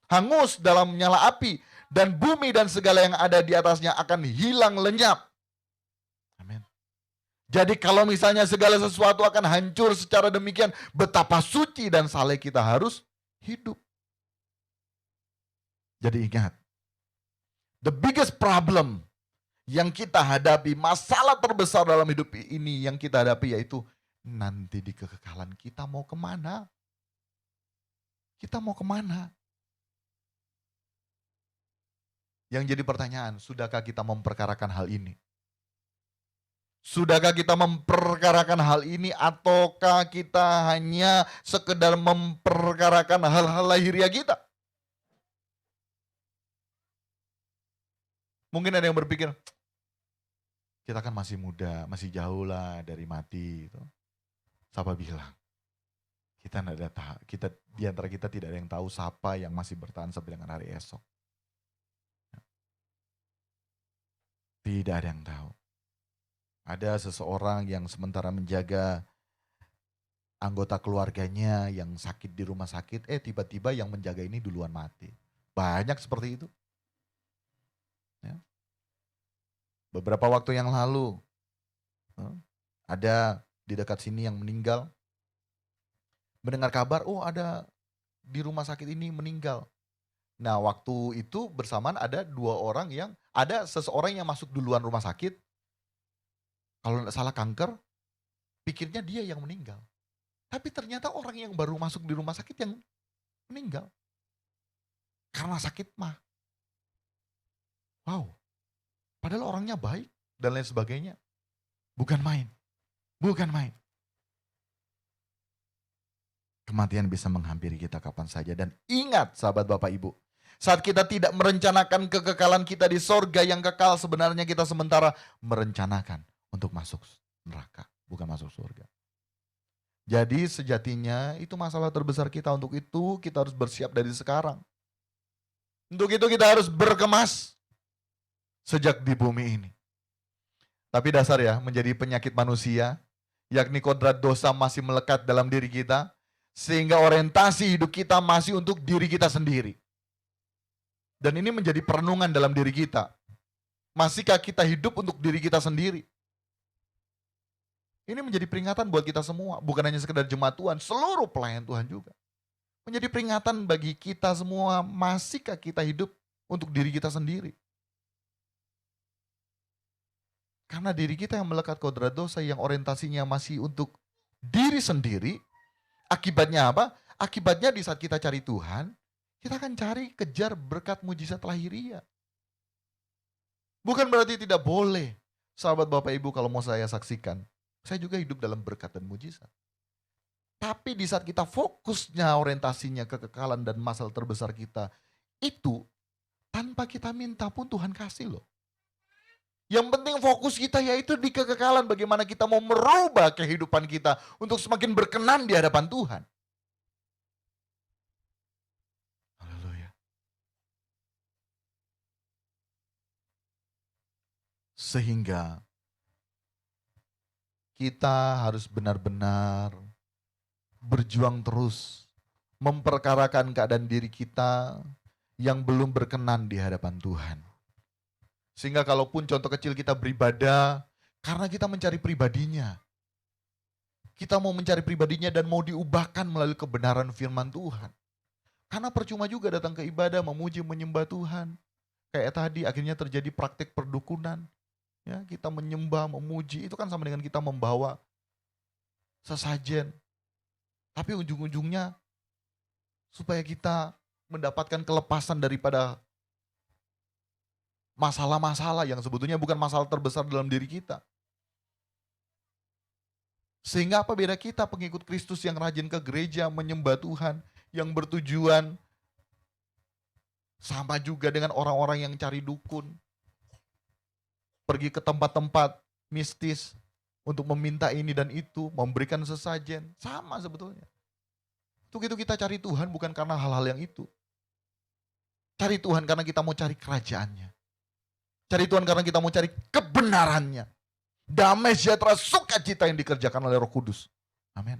hangus dalam nyala api, dan bumi dan segala yang ada di atasnya akan hilang lenyap. Amin. Jadi kalau misalnya segala sesuatu akan hancur secara demikian, betapa suci dan saleh kita harus hidup. Jadi ingat, the biggest problem yang kita hadapi, masalah terbesar dalam hidup ini yang kita hadapi yaitu nanti di kekekalan kita mau kemana? Kita mau kemana? Yang jadi pertanyaan, sudahkah kita memperkarakan hal ini? Sudahkah kita memperkarakan hal ini ataukah kita hanya sekedar memperkarakan hal-hal lahiriah kita? Mungkin ada yang berpikir, kita kan masih muda, masih jauh lah dari mati. Siapa bilang? Kita di antara kita tidak ada yang tahu siapa yang masih bertahan sampai dengan hari esok. Tidak ada yang tahu. Ada seseorang yang sementara menjaga anggota keluarganya yang sakit di rumah sakit, tiba-tiba yang menjaga ini duluan mati. Banyak seperti itu. Ya. Beberapa waktu yang lalu, ada di dekat sini yang meninggal. Mendengar kabar, ada di rumah sakit ini meninggal. Nah waktu itu bersamaan ada ada seseorang yang masuk duluan rumah sakit. Kalau tidak salah kanker, pikirnya dia yang meninggal. Tapi ternyata orang yang baru masuk di rumah sakit yang meninggal. Karena sakit mah. Wow. Padahal orangnya baik dan lain sebagainya. Bukan main. Bukan main. Kematian bisa menghampiri kita kapan saja. Dan ingat sahabat Bapak Ibu. Saat kita tidak merencanakan kekekalan kita di sorga yang kekal, sebenarnya kita sementara merencanakan untuk masuk neraka, bukan masuk surga. Jadi sejatinya itu masalah terbesar kita. Untuk itu kita harus bersiap dari sekarang. Untuk itu kita harus berkemas sejak di bumi ini. Tapi dasar ya, menjadi penyakit manusia, yakni kodrat dosa masih melekat dalam diri kita, sehingga orientasi hidup kita masih untuk diri kita sendiri. Dan ini menjadi perenungan dalam diri kita. Masihkah kita hidup untuk diri kita sendiri? Ini menjadi peringatan buat kita semua, bukan hanya sekedar jemaat Tuhan, seluruh pelayan Tuhan juga. Menjadi peringatan bagi kita semua, masihkah kita hidup untuk diri kita sendiri? Karena diri kita yang melekat kodrat dosa, yang orientasinya masih untuk diri sendiri, akibatnya apa? Akibatnya di saat kita cari Tuhan, kita akan kejar berkat mujizat lahiriah. Bukan berarti tidak boleh, sahabat Bapak Ibu, kalau mau saya saksikan, saya juga hidup dalam berkat dan mujizat. Tapi di saat kita fokusnya, orientasinya, kekekalan dan masalah terbesar kita, itu tanpa kita minta pun Tuhan kasih loh. Yang penting fokus kita yaitu di kekekalan, bagaimana kita mau merubah kehidupan kita untuk semakin berkenan di hadapan Tuhan. Haleluya. Sehingga kita harus benar-benar berjuang terus, memperkarakan keadaan diri kita yang belum berkenan di hadapan Tuhan. Sehingga kalaupun contoh kecil kita beribadah, karena kita mencari pribadinya. Kita mau mencari pribadinya dan mau diubahkan melalui kebenaran firman Tuhan. Karena percuma juga datang ke ibadah, memuji, menyembah Tuhan. Kayak tadi akhirnya terjadi praktik perdukunan. Ya, kita menyembah, memuji, itu kan sama dengan kita membawa sesajen. Tapi ujung-ujungnya supaya kita mendapatkan kelepasan daripada masalah-masalah yang sebetulnya bukan masalah terbesar dalam diri kita. Sehingga apa beda kita pengikut Kristus yang rajin ke gereja, menyembah Tuhan, yang bertujuan sama juga dengan orang-orang yang cari dukun. Pergi ke tempat-tempat mistis untuk meminta ini dan itu, memberikan sesajen. Sama sebetulnya. Untuk itu kita cari Tuhan bukan karena hal-hal yang itu. Cari Tuhan karena kita mau cari kerajaannya. Cari Tuhan karena kita mau cari kebenarannya. Damai, sejahtera, sukacita yang dikerjakan oleh Roh Kudus. Amin.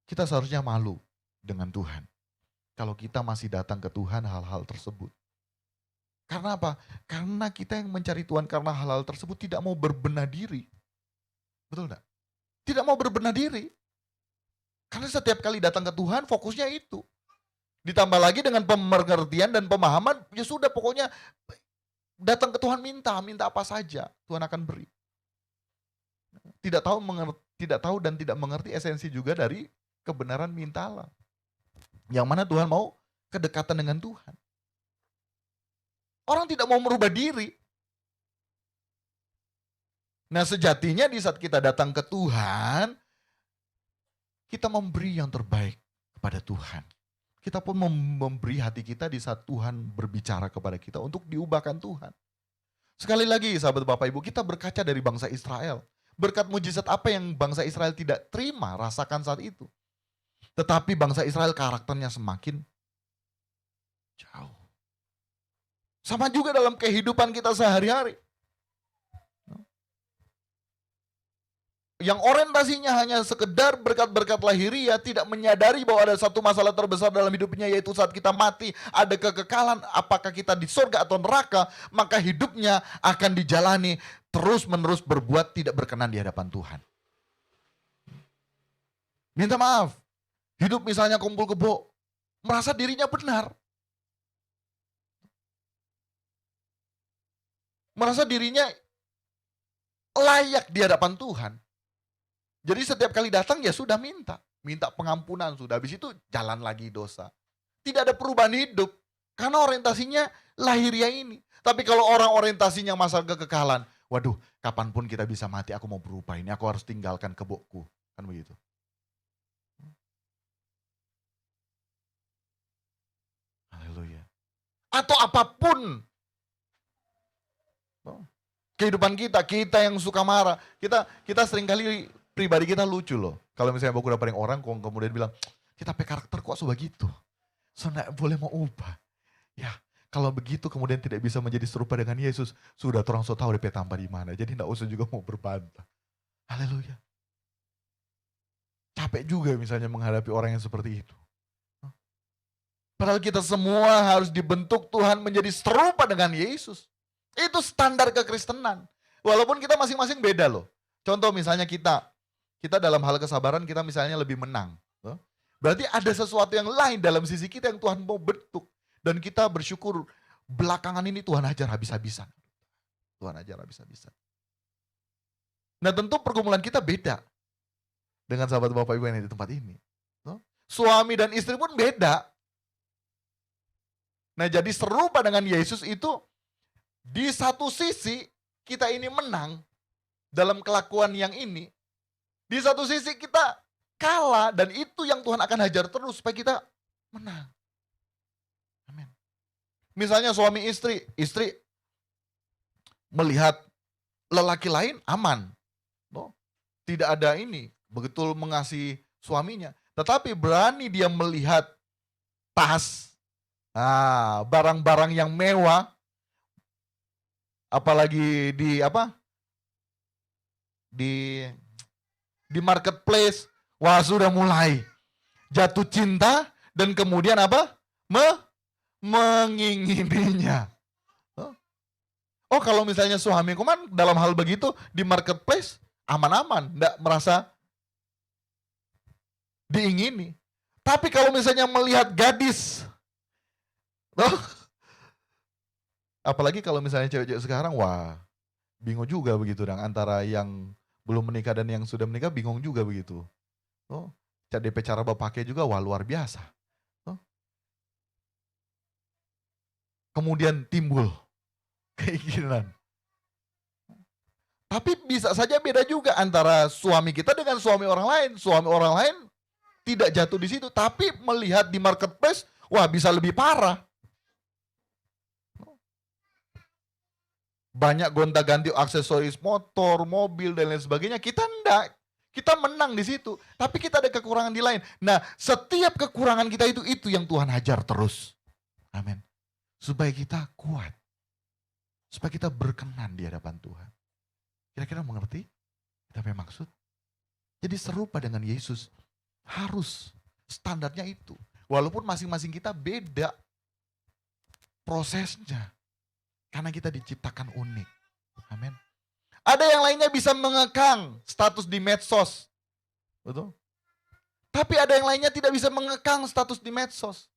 Kita seharusnya malu dengan Tuhan. Kalau kita masih datang ke Tuhan hal-hal tersebut. Karena apa? Karena kita yang mencari Tuhan karena hal-hal tersebut tidak mau berbenah diri. Betul enggak? Tidak mau berbenah diri. Karena setiap kali datang ke Tuhan fokusnya itu. Ditambah lagi dengan pengertian dan pemahaman, ya sudah pokoknya datang ke Tuhan minta apa saja, Tuhan akan beri. Tidak tahu dan tidak mengerti esensi juga dari kebenaran mintalah. Yang mana Tuhan mau kedekatan dengan Tuhan. Orang tidak mau merubah diri. Nah sejatinya di saat kita datang ke Tuhan, kita memberi yang terbaik kepada Tuhan. Kita pun memberi hati kita di saat Tuhan berbicara kepada kita untuk diubahkan Tuhan. Sekali lagi sahabat Bapak Ibu, kita berkaca dari bangsa Israel. Berkat mujizat apa yang bangsa Israel tidak terima, rasakan saat itu. Tetapi bangsa Israel karakternya semakin jauh. Sama juga dalam kehidupan kita sehari-hari. Yang orientasinya hanya sekedar berkat-berkat lahiriah, tidak menyadari bahwa ada satu masalah terbesar dalam hidupnya, yaitu saat kita mati, ada kekekalan, apakah kita di surga atau neraka, maka hidupnya akan dijalani terus-menerus berbuat tidak berkenan di hadapan Tuhan. Minta maaf, hidup misalnya kumpul kebo, merasa dirinya benar. Merasa dirinya layak di hadapan Tuhan. Jadi setiap kali datang ya sudah minta pengampunan sudah, habis itu jalan lagi dosa. Tidak ada perubahan hidup karena orientasinya lahiriah ini. Tapi kalau orang orientasinya masalah kekekalan, waduh, kapanpun kita bisa mati, aku mau berubah ini, aku harus tinggalkan kebokku, kan begitu. Haleluya. Atau apapun kehidupan kita yang suka marah, kita seringkali pribadi kita lucu loh. Kalau misalnya aku dapetin orang kemudian bilang, kita karakter kok begitu. So, boleh mau ubah. Ya, kalau begitu kemudian tidak bisa menjadi serupa dengan Yesus, sudah orang so tahu DP tanpa di mana. Jadi enggak usah juga mau berbantah. Haleluya. Capek juga misalnya menghadapi orang yang seperti itu. Padahal kita semua harus dibentuk Tuhan menjadi serupa dengan Yesus. Itu standar kekristenan. Walaupun kita masing-masing beda loh. Contoh misalnya kita dalam hal kesabaran kita misalnya lebih menang. Berarti ada sesuatu yang lain dalam sisi kita yang Tuhan mau bentuk. Dan kita bersyukur belakangan ini Tuhan ajar habis-habisan. Tuhan ajar habis-habisan. Nah tentu pergumulan kita beda dengan sahabat Bapak Ibu yang di tempat ini. Suami dan istri pun beda. Nah jadi serupa dengan Yesus itu di satu sisi kita ini menang dalam kelakuan yang ini. Di satu sisi kita kalah dan itu yang Tuhan akan hajar terus supaya kita menang. Amin. Misalnya suami istri melihat lelaki lain aman. Tidak ada ini, begitu mengasihi suaminya. Tetapi berani dia melihat tas, barang-barang yang mewah, apalagi di marketplace, wah sudah mulai jatuh cinta dan kemudian mengingininya. Oh kalau misalnya suami kuman dalam hal begitu di marketplace aman-aman, enggak merasa diingini. Tapi kalau misalnya melihat gadis, apalagi kalau misalnya cewek-cewek sekarang, wah bingung juga begitu dong, antara yang belum menikah dan yang sudah menikah bingung juga begitu. CDP cara pakai juga wah luar biasa. Kemudian timbul keinginan. Tapi bisa saja beda juga antara suami kita dengan suami orang lain. Suami orang lain tidak jatuh di situ, tapi melihat di marketplace, wah bisa lebih parah. Banyak gonta-ganti aksesoris motor, mobil, dan lain sebagainya. Kita enggak. Kita menang di situ, tapi kita ada kekurangan di lain. Nah, setiap kekurangan kita itu yang Tuhan hajar terus. Amin. Supaya kita kuat. Supaya kita berkenan di hadapan Tuhan. Kira-kira mengerti? Kita apa yang maksud? Jadi serupa dengan Yesus. Harus standarnya itu. Walaupun masing-masing kita beda prosesnya. Karena kita diciptakan unik. Amin. Ada yang lainnya bisa mengekang status di medsos. Betul? Tapi ada yang lainnya tidak bisa mengekang status di medsos.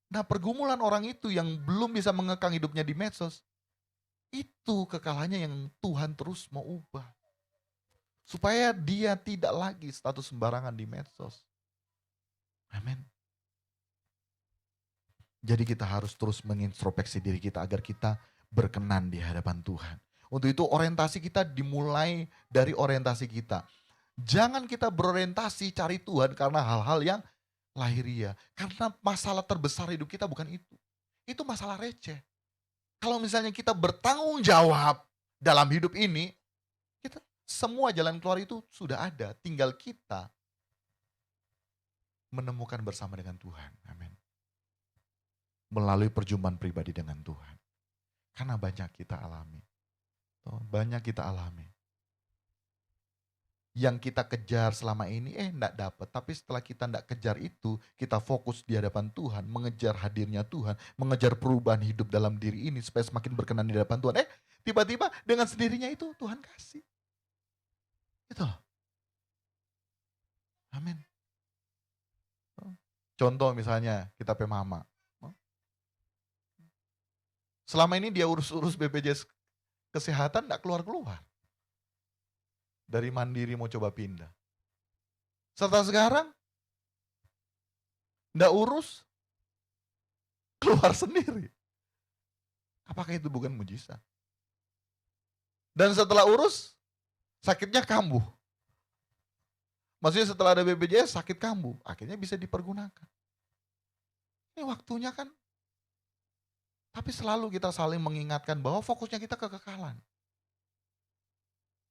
Nah, pergumulan orang itu yang belum bisa mengekang hidupnya di medsos, itu kekalahannya yang Tuhan terus mau ubah. Supaya dia tidak lagi status sembarangan di medsos. Amin. Jadi kita harus terus mengintrospeksi diri kita agar kita berkenan di hadapan Tuhan. Untuk itu orientasi kita dimulai dari orientasi kita. Jangan kita berorientasi cari Tuhan karena hal-hal yang lahiriah. Karena masalah terbesar hidup kita bukan itu. Itu masalah receh. Kalau misalnya kita bertanggung jawab dalam hidup ini, kita semua jalan keluar itu sudah ada. Tinggal kita menemukan bersama dengan Tuhan. Amin. Melalui perjumpaan pribadi dengan Tuhan. Karena banyak kita alami. Banyak kita alami. Yang kita kejar selama ini enggak dapat. Tapi setelah kita enggak kejar itu, kita fokus di hadapan Tuhan, mengejar hadirnya Tuhan, mengejar perubahan hidup dalam diri ini supaya semakin berkenan di hadapan Tuhan. Tiba-tiba dengan sendirinya itu Tuhan kasih. Itu loh. Amin. Contoh misalnya kita mama. Selama ini dia urus-urus BPJS Kesehatan enggak keluar-keluar. Dari mandiri mau coba pindah. Serta sekarang enggak urus, keluar sendiri. Apakah itu bukan mujizat? Dan setelah urus, sakitnya kambuh. Maksudnya setelah ada BPJS, sakit kambuh. Akhirnya bisa dipergunakan. Ini waktunya kan. Tapi selalu kita saling mengingatkan bahwa fokusnya kita kekekalan.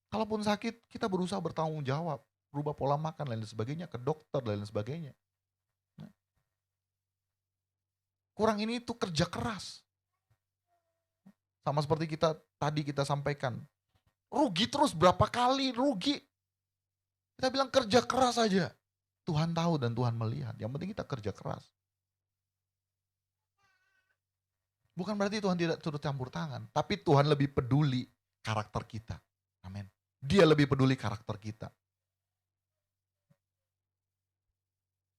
Kalaupun sakit, kita berusaha bertanggung jawab. Berubah pola makan, lain sebagainya, ke dokter, dan lain sebagainya. Kurang ini itu kerja keras. Sama seperti tadi kita sampaikan. Rugi terus berapa kali, rugi. Kita bilang kerja keras aja. Tuhan tahu dan Tuhan melihat. Yang penting kita kerja keras. Bukan berarti Tuhan tidak turut campur tangan. Tapi Tuhan lebih peduli karakter kita. Amin. Dia lebih peduli karakter kita.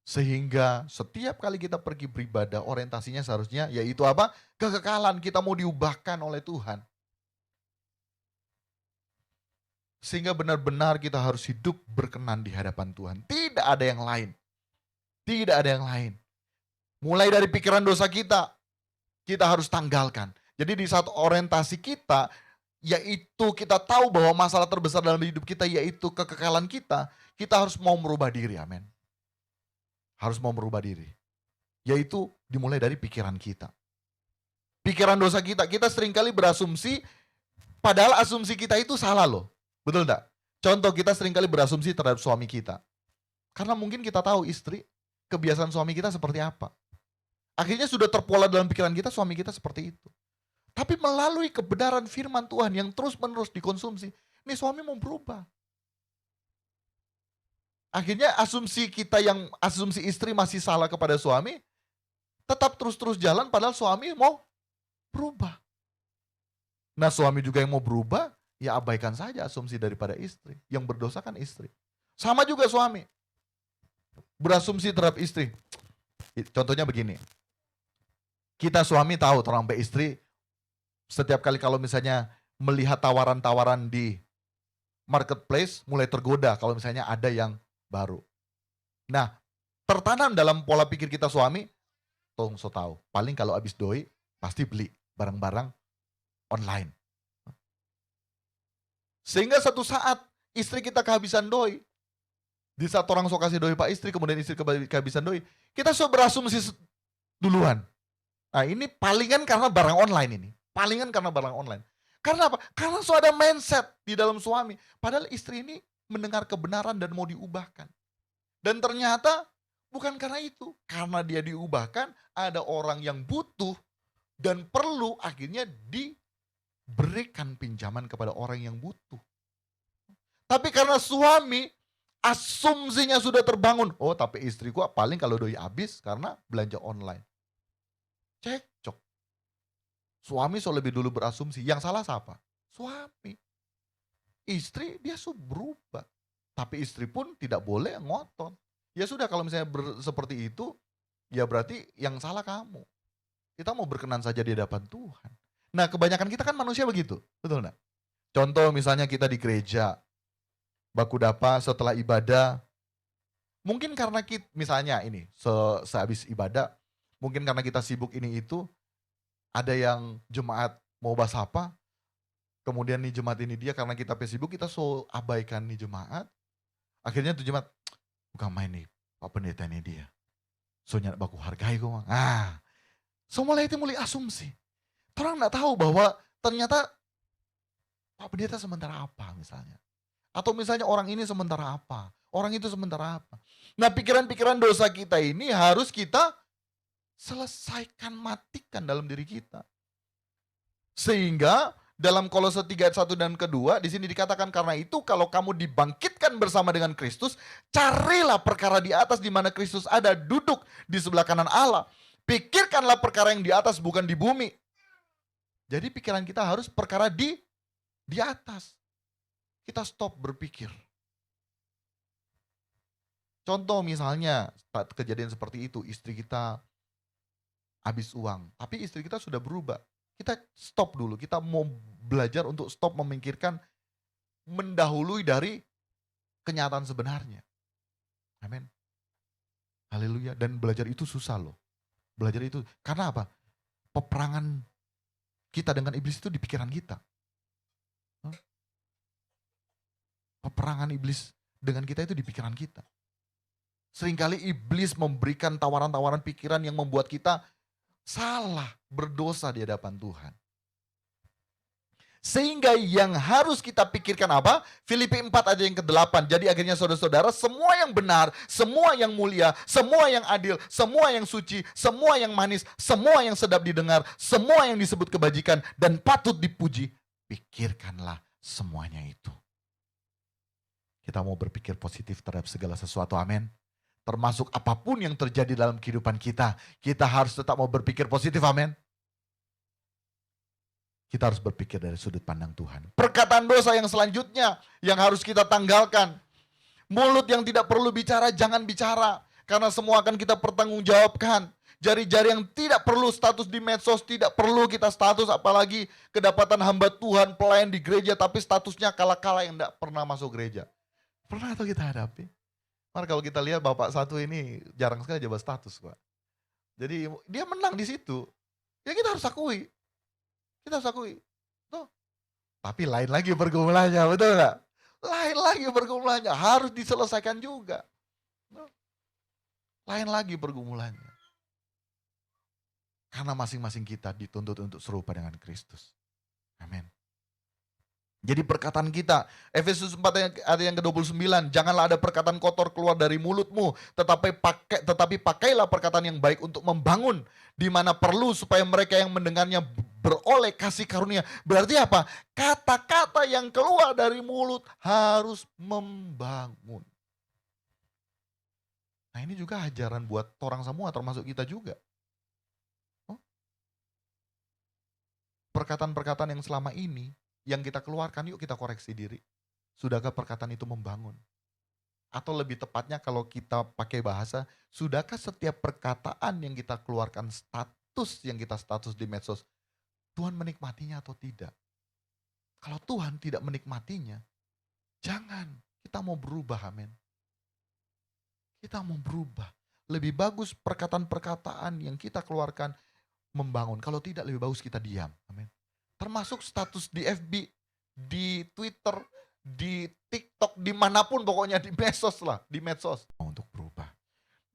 Sehingga setiap kali kita pergi beribadah, orientasinya seharusnya yaitu apa? Kekekalan, kita mau diubahkan oleh Tuhan. Sehingga benar-benar kita harus hidup berkenan di hadapan Tuhan. Tidak ada yang lain. Tidak ada yang lain. Mulai dari pikiran dosa kita harus tanggalkan. Jadi di satu orientasi kita, yaitu kita tahu bahwa masalah terbesar dalam hidup kita yaitu kekekalan kita harus mau merubah diri, amin. Harus mau merubah diri. Yaitu dimulai dari pikiran kita. Pikiran dosa kita seringkali berasumsi, padahal asumsi kita itu salah loh. Betul enggak? Contoh kita seringkali berasumsi terhadap suami kita. Karena mungkin kita tahu istri, kebiasaan suami kita seperti apa. Akhirnya sudah terpola dalam pikiran kita, suami kita seperti itu. Tapi melalui kebenaran firman Tuhan yang terus-menerus dikonsumsi, ini suami mau berubah. Akhirnya asumsi kita yang asumsi istri masih salah kepada suami, tetap terus-terus jalan padahal suami mau berubah. Nah suami juga yang mau berubah, ya abaikan saja asumsi daripada istri. Yang berdosa kan istri. Sama juga suami. Berasumsi terhadap istri. Contohnya begini. Kita suami tahu terlambat istri, setiap kali kalau misalnya melihat tawaran-tawaran di marketplace, mulai tergoda kalau misalnya ada yang baru. Nah, tertanam dalam pola pikir kita suami, tolong so tahu, paling kalau habis doi, pasti beli barang-barang online. Sehingga satu saat istri kita kehabisan doi. Di saat orang so kasih doi pak istri, kemudian istri kehabisan doi, kita so berasumsi duluan. Nah ini palingan karena barang online ini. Palingan karena barang online. Karena apa? Karena so ada mindset di dalam suami. Padahal istri ini mendengar kebenaran dan mau diubahkan. Dan ternyata bukan karena itu. Karena dia diubahkan, ada orang yang butuh dan perlu akhirnya diberikan pinjaman kepada orang yang butuh. Tapi karena suami asumsinya sudah terbangun. Oh tapi istriku paling kalau doi habis karena belanja online. Cekcok. Suami so lebih dulu berasumsi. Yang salah siapa? Suami. Istri dia berubah. Tapi istri pun tidak boleh ngotot. Ya sudah kalau misalnya seperti itu, ya berarti yang salah kamu. Kita mau berkenan saja di hadapan Tuhan. Nah kebanyakan kita kan manusia begitu. Betul enggak? Contoh misalnya kita di gereja. Baku dapa setelah ibadah. Mungkin karena kita, misalnya ini, sehabis ibadah, mungkin karena kita sibuk ini itu, ada yang jemaat mau bahas apa, kemudian nih jemaat ini dia karena kita sibuk, kita so abaikan nih jemaat, akhirnya tuh jemaat, bukan main nih, Pak Pendeta ini dia. So nyak baku hargai kok. So mulai asumsi. Orang nggak tahu bahwa ternyata Pak Pendeta sementara apa misalnya. Atau misalnya orang ini sementara apa, orang itu sementara apa. Nah pikiran-pikiran dosa kita ini harus kita selesaikan, matikan dalam diri kita. Sehingga dalam Kolose 3 ayat 1 dan kedua di sini dikatakan karena itu kalau kamu dibangkitkan bersama dengan Kristus, carilah perkara di atas di mana Kristus ada duduk di sebelah kanan Allah. Pikirkanlah perkara yang di atas bukan di bumi. Jadi pikiran kita harus perkara di atas. Kita stop berpikir. Contoh misalnya kejadian seperti itu, istri kita habis uang, tapi istri kita sudah berubah. Kita stop dulu, kita mau belajar untuk stop memikirkan mendahului dari kenyataan sebenarnya. Amin. Haleluya. Dan belajar itu susah loh. Belajar itu, karena apa? Peperangan kita dengan iblis itu di pikiran kita. Peperangan iblis dengan kita itu di pikiran kita. Seringkali iblis memberikan tawaran-tawaran pikiran yang membuat kita salah, berdosa di hadapan Tuhan. Sehingga yang harus kita pikirkan apa? Filipi 4 ayat yang ke-8. Jadi akhirnya saudara-saudara, semua yang benar, semua yang mulia, semua yang adil, semua yang suci, semua yang manis, semua yang sedap didengar, semua yang disebut kebajikan dan patut dipuji, pikirkanlah semuanya itu. Kita mau berpikir positif terhadap segala sesuatu, amin. Termasuk apapun yang terjadi dalam kehidupan kita, kita harus tetap mau berpikir positif, amin. Kita harus berpikir dari sudut pandang Tuhan. Perkataan dosa yang selanjutnya yang harus kita tanggalkan. Mulut yang tidak perlu bicara, jangan bicara. Karena semua akan kita pertanggungjawabkan. Jari-jari yang tidak perlu status di medsos, tidak perlu kita status, apalagi kedapatan hamba Tuhan, pelayan di gereja, tapi statusnya kala-kala yang tidak pernah masuk gereja. Pernah atau kita hadapi? Karena kalau kita lihat Bapak satu ini jarang sekali jabat status, Pak. Jadi dia menang di situ. Ya kita harus akui. Kita harus akui. Tuh. Tapi lain lagi pergumulannya, betul nggak? Lain lagi pergumulannya, harus diselesaikan juga. Tuh. Lain lagi pergumulannya. Karena masing-masing kita dituntut untuk serupa dengan Kristus. Amin. Jadi perkataan kita, Efesus 4 ayat yang ke-29, janganlah ada perkataan kotor keluar dari mulutmu, tetapi pakailah perkataan yang baik untuk membangun, di mana perlu supaya mereka yang mendengarnya beroleh kasih karunia. Berarti apa? Kata-kata yang keluar dari mulut harus membangun. Nah ini juga ajaran buat orang semua, termasuk kita juga. perkataan-perkataan yang selama ini yang kita keluarkan, yuk kita koreksi diri. Sudahkah perkataan itu membangun? Atau lebih tepatnya kalau kita pakai bahasa, sudahkah setiap perkataan yang kita keluarkan, status yang kita status di medsos, Tuhan menikmatinya atau tidak? Kalau Tuhan tidak menikmatinya, jangan. Kita mau berubah, amin. Kita mau berubah. Lebih bagus perkataan-perkataan yang kita keluarkan membangun. Kalau tidak, lebih bagus kita diam, amin. Termasuk status di FB, di Twitter, di TikTok, dimanapun pokoknya di medsos lah, di medsos. Untuk berubah.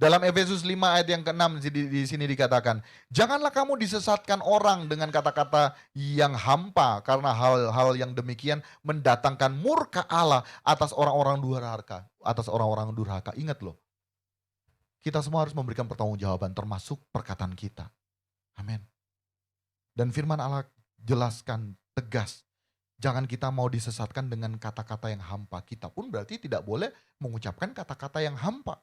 Dalam Efesus 5 ayat yang ke-6 di sini dikatakan, janganlah kamu disesatkan orang dengan kata-kata yang hampa, karena hal-hal yang demikian mendatangkan murka Allah atas orang-orang durhaka. Ingat loh, kita semua harus memberikan pertanggungjawaban termasuk perkataan kita. Amin. Dan firman Allah jelaskan tegas, jangan kita mau disesatkan dengan kata-kata yang hampa. Kita pun berarti tidak boleh mengucapkan kata-kata yang hampa.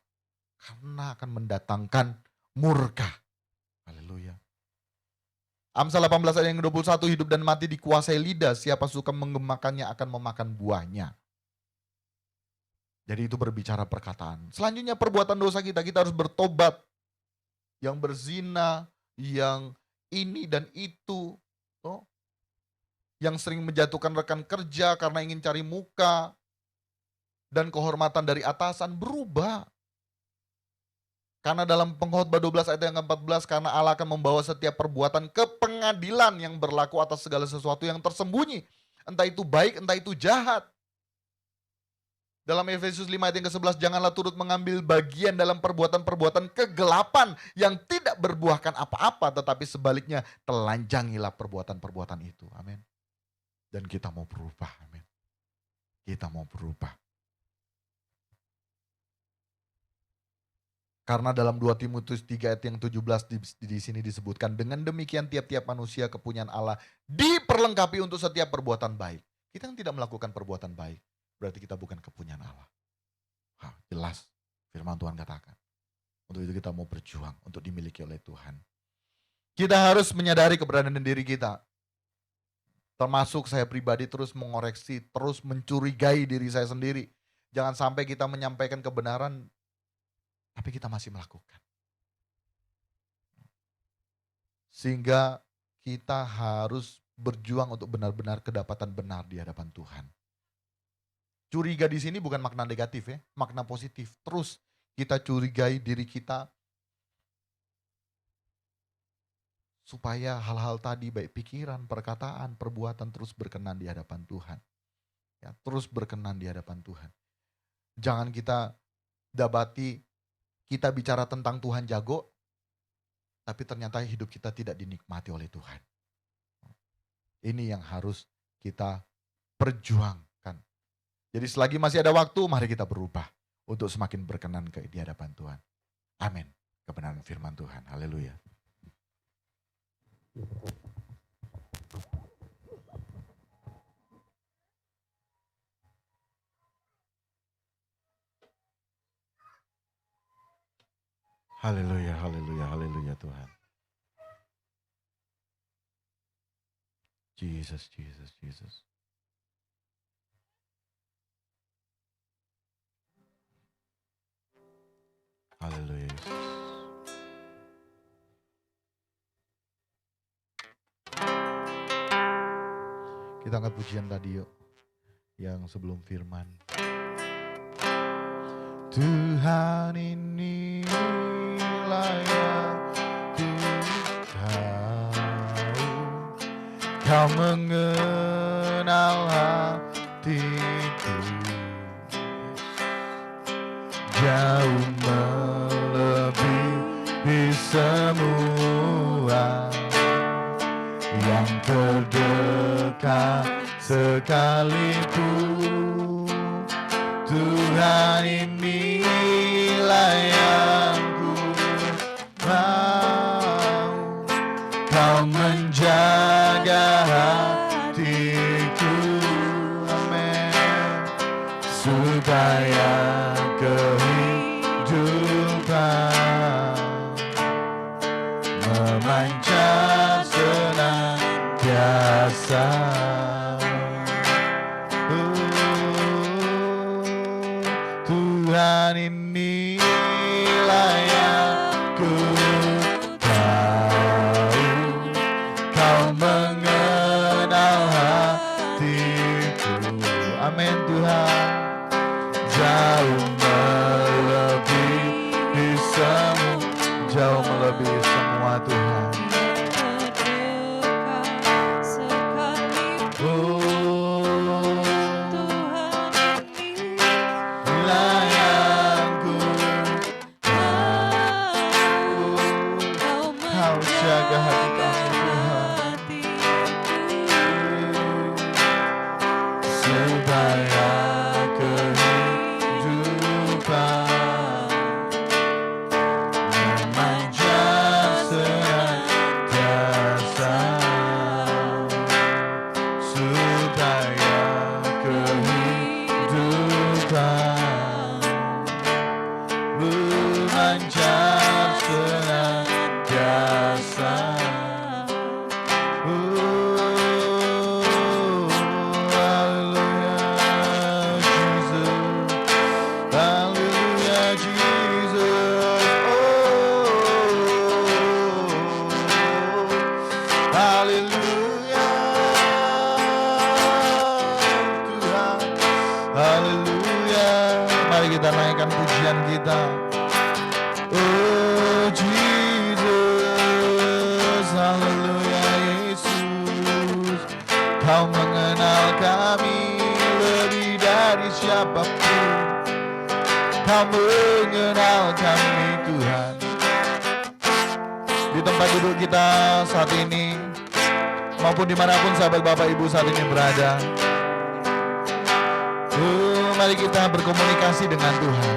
Karena akan mendatangkan murka. Haleluya. Amsal 18 ayat yang ke-21, hidup dan mati dikuasai lidah, siapa suka menggemakannya akan memakan buahnya. Jadi itu berbicara perkataan. Selanjutnya perbuatan dosa kita harus bertobat. Yang berzina, yang ini dan itu. Yang sering menjatuhkan rekan kerja karena ingin cari muka. Dan kehormatan dari atasan berubah. Karena dalam Pengkhotbah 12 ayat yang ke-14, karena Allah akan membawa setiap perbuatan ke pengadilan yang berlaku atas segala sesuatu yang tersembunyi. Entah itu baik, entah itu jahat. Dalam Efesus 5 ayat yang ke-11, janganlah turut mengambil bagian dalam perbuatan-perbuatan kegelapan yang tidak berbuahkan apa-apa, tetapi sebaliknya telanjangilah perbuatan-perbuatan itu. Amin. Dan kita mau berubah. Amin. Kita mau berubah. Karena dalam 2 Timotius 3 ayat yang 17 di sini disebutkan, dengan demikian tiap-tiap manusia kepunyaan Allah diperlengkapi untuk setiap perbuatan baik. Kita yang tidak melakukan perbuatan baik, berarti kita bukan kepunyaan Allah. Jelas firman Tuhan katakan. Untuk itu kita mau berjuang untuk dimiliki oleh Tuhan. Kita harus menyadari keberadaan diri kita. Termasuk saya pribadi terus mengoreksi, terus mencurigai diri saya sendiri. Jangan sampai kita menyampaikan kebenaran tapi kita masih melakukan. Sehingga kita harus berjuang untuk benar-benar kedapatan benar di hadapan Tuhan. Curiga di sini bukan makna negatif ya, makna positif. Terus kita curigai diri kita supaya hal-hal tadi baik pikiran, perkataan, perbuatan terus berkenan di hadapan Tuhan. Ya, terus berkenan di hadapan Tuhan. Jangan kita dapati kita bicara tentang Tuhan jago, tapi ternyata hidup kita tidak dinikmati oleh Tuhan. Ini yang harus kita perjuangkan. Jadi selagi masih ada waktu, mari kita berubah untuk semakin berkenan di hadapan Tuhan. Amin. Kebenaran firman Tuhan. Haleluya. Haleluya, haleluya, haleluya Tuhan. Jesus, Jesus, Jesus. Haleluya Yesus. Kita angkat pujian tadi yuk. Yang sebelum firman. Tuhan ini layak ku tahu, Kau mengenal hatiku, jauh melebihi semua yang terdekat sekalipun. Tuhan inilah yang ku mau, Kau menjaga hatiku, amin, supaya kehidupan memancar senantiasa kuasa. Tuhan, inilah yang ku tahu, Kau mengenal hatiku. Amin Tuhan. Jauh melebihi semua, jauh melebihi semua Tuhan. Kau mengenal kami Tuhan. Di tempat duduk kita saat ini, maupun dimanapun sahabat Bapak Ibu saat ini berada, mari kita berkomunikasi dengan Tuhan.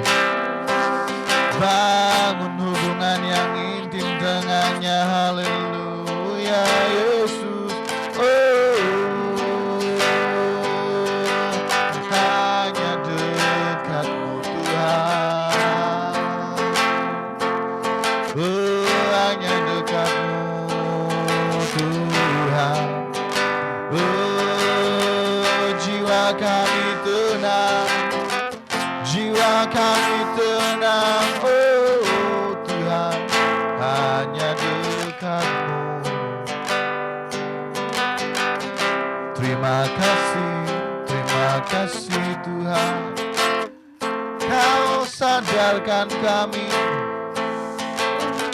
Bangun hubungan yang intim dengannya. Haleluya Yesus. Hanya dekatmu Tuhan. Hanya dekatmu Tuhan. Jiwa kami tenang, jiwa kami tenang. Oh Tuhan, hanya dekatmu. Terima kasih Tuhan, Kau sadarkan kami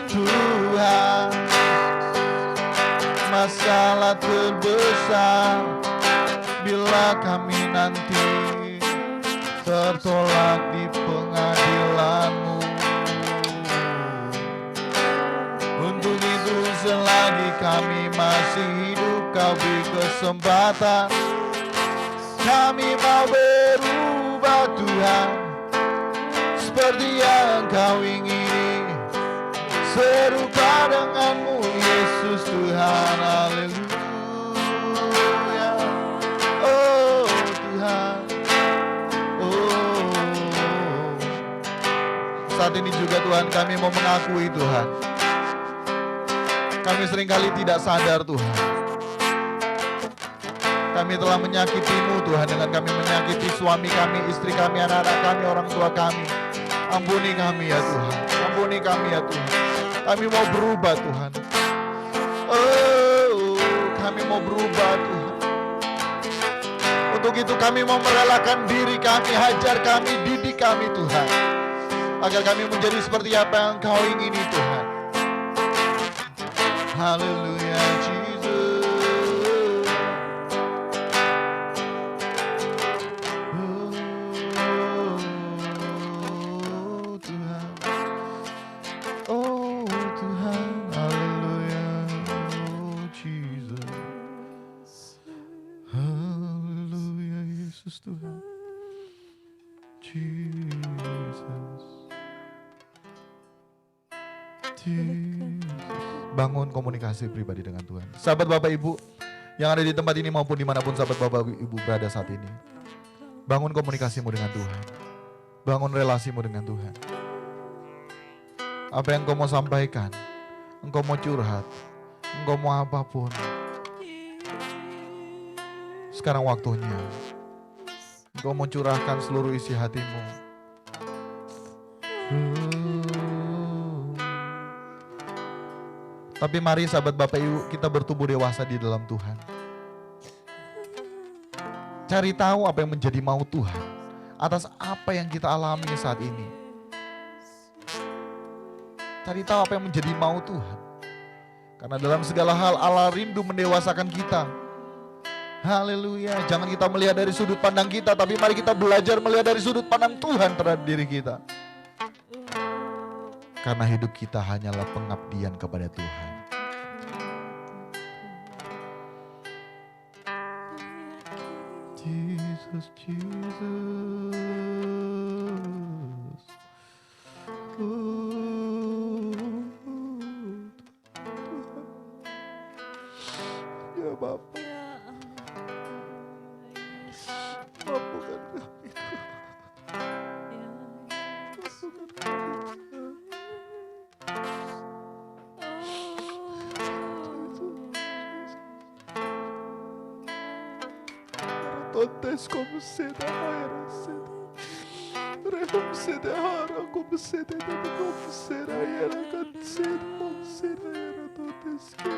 Tuhan. Masalah terbesar bila kami nanti tertolak di pengadilan-Mu. Untuk itu selagi kami masih hidup, Kau beri kesempatan. Kami mau berubah Tuhan, seperti yang Kau ingini, serupa dengan-Mu Yesus Tuhan. Haleluya. Oh Tuhan. Oh, saat ini juga Tuhan kami mau mengakui Tuhan, kami seringkali tidak sadar Tuhan, kami telah menyakiti-Mu Tuhan dengan kami menyakiti suami kami, istri kami, anak-anak kami, orang tua kami. Ampuni kami ya Tuhan, ampuni kami ya Tuhan. Kami mau berubah Tuhan. Oh, kami mau berubah Tuhan. Untuk itu kami mau merelakan diri kami, hajar kami, didik kami Tuhan, agar kami menjadi seperti apa yang Kau ingini Tuhan. Haleluya Jesus. Tuhan, Jesus. Bangun komunikasi pribadi dengan Tuhan. Sahabat Bapak Ibu yang ada di tempat ini maupun dimanapun sahabat Bapak Ibu berada saat ini, bangun komunikasimu dengan Tuhan. Bangun relasimu dengan Tuhan. Apa yang Engkau mau sampaikan, Engkau mau curhat, Engkau mau apapun, sekarang waktunya Engkau mau curahkan seluruh isi hatimu. Tapi mari sahabat Bapak Ibu, kita bertumbuh dewasa di dalam Tuhan. Cari tahu apa yang menjadi mau Tuhan atas apa yang kita alami saat ini. Cari tahu apa yang menjadi mau Tuhan. Karena dalam segala hal Allah rindu mendewasakan kita. Haleluya. Jangan kita melihat dari sudut pandang kita, tapi mari kita belajar melihat dari sudut pandang Tuhan terhadap diri kita. Karena hidup kita hanyalah pengabdian kepada Tuhan. Jesus, Jesus. Ya Bapa, mampukan kami. Tontes como seda era seda. Rehum seda hara como seda de como será era canseda como será era tontes que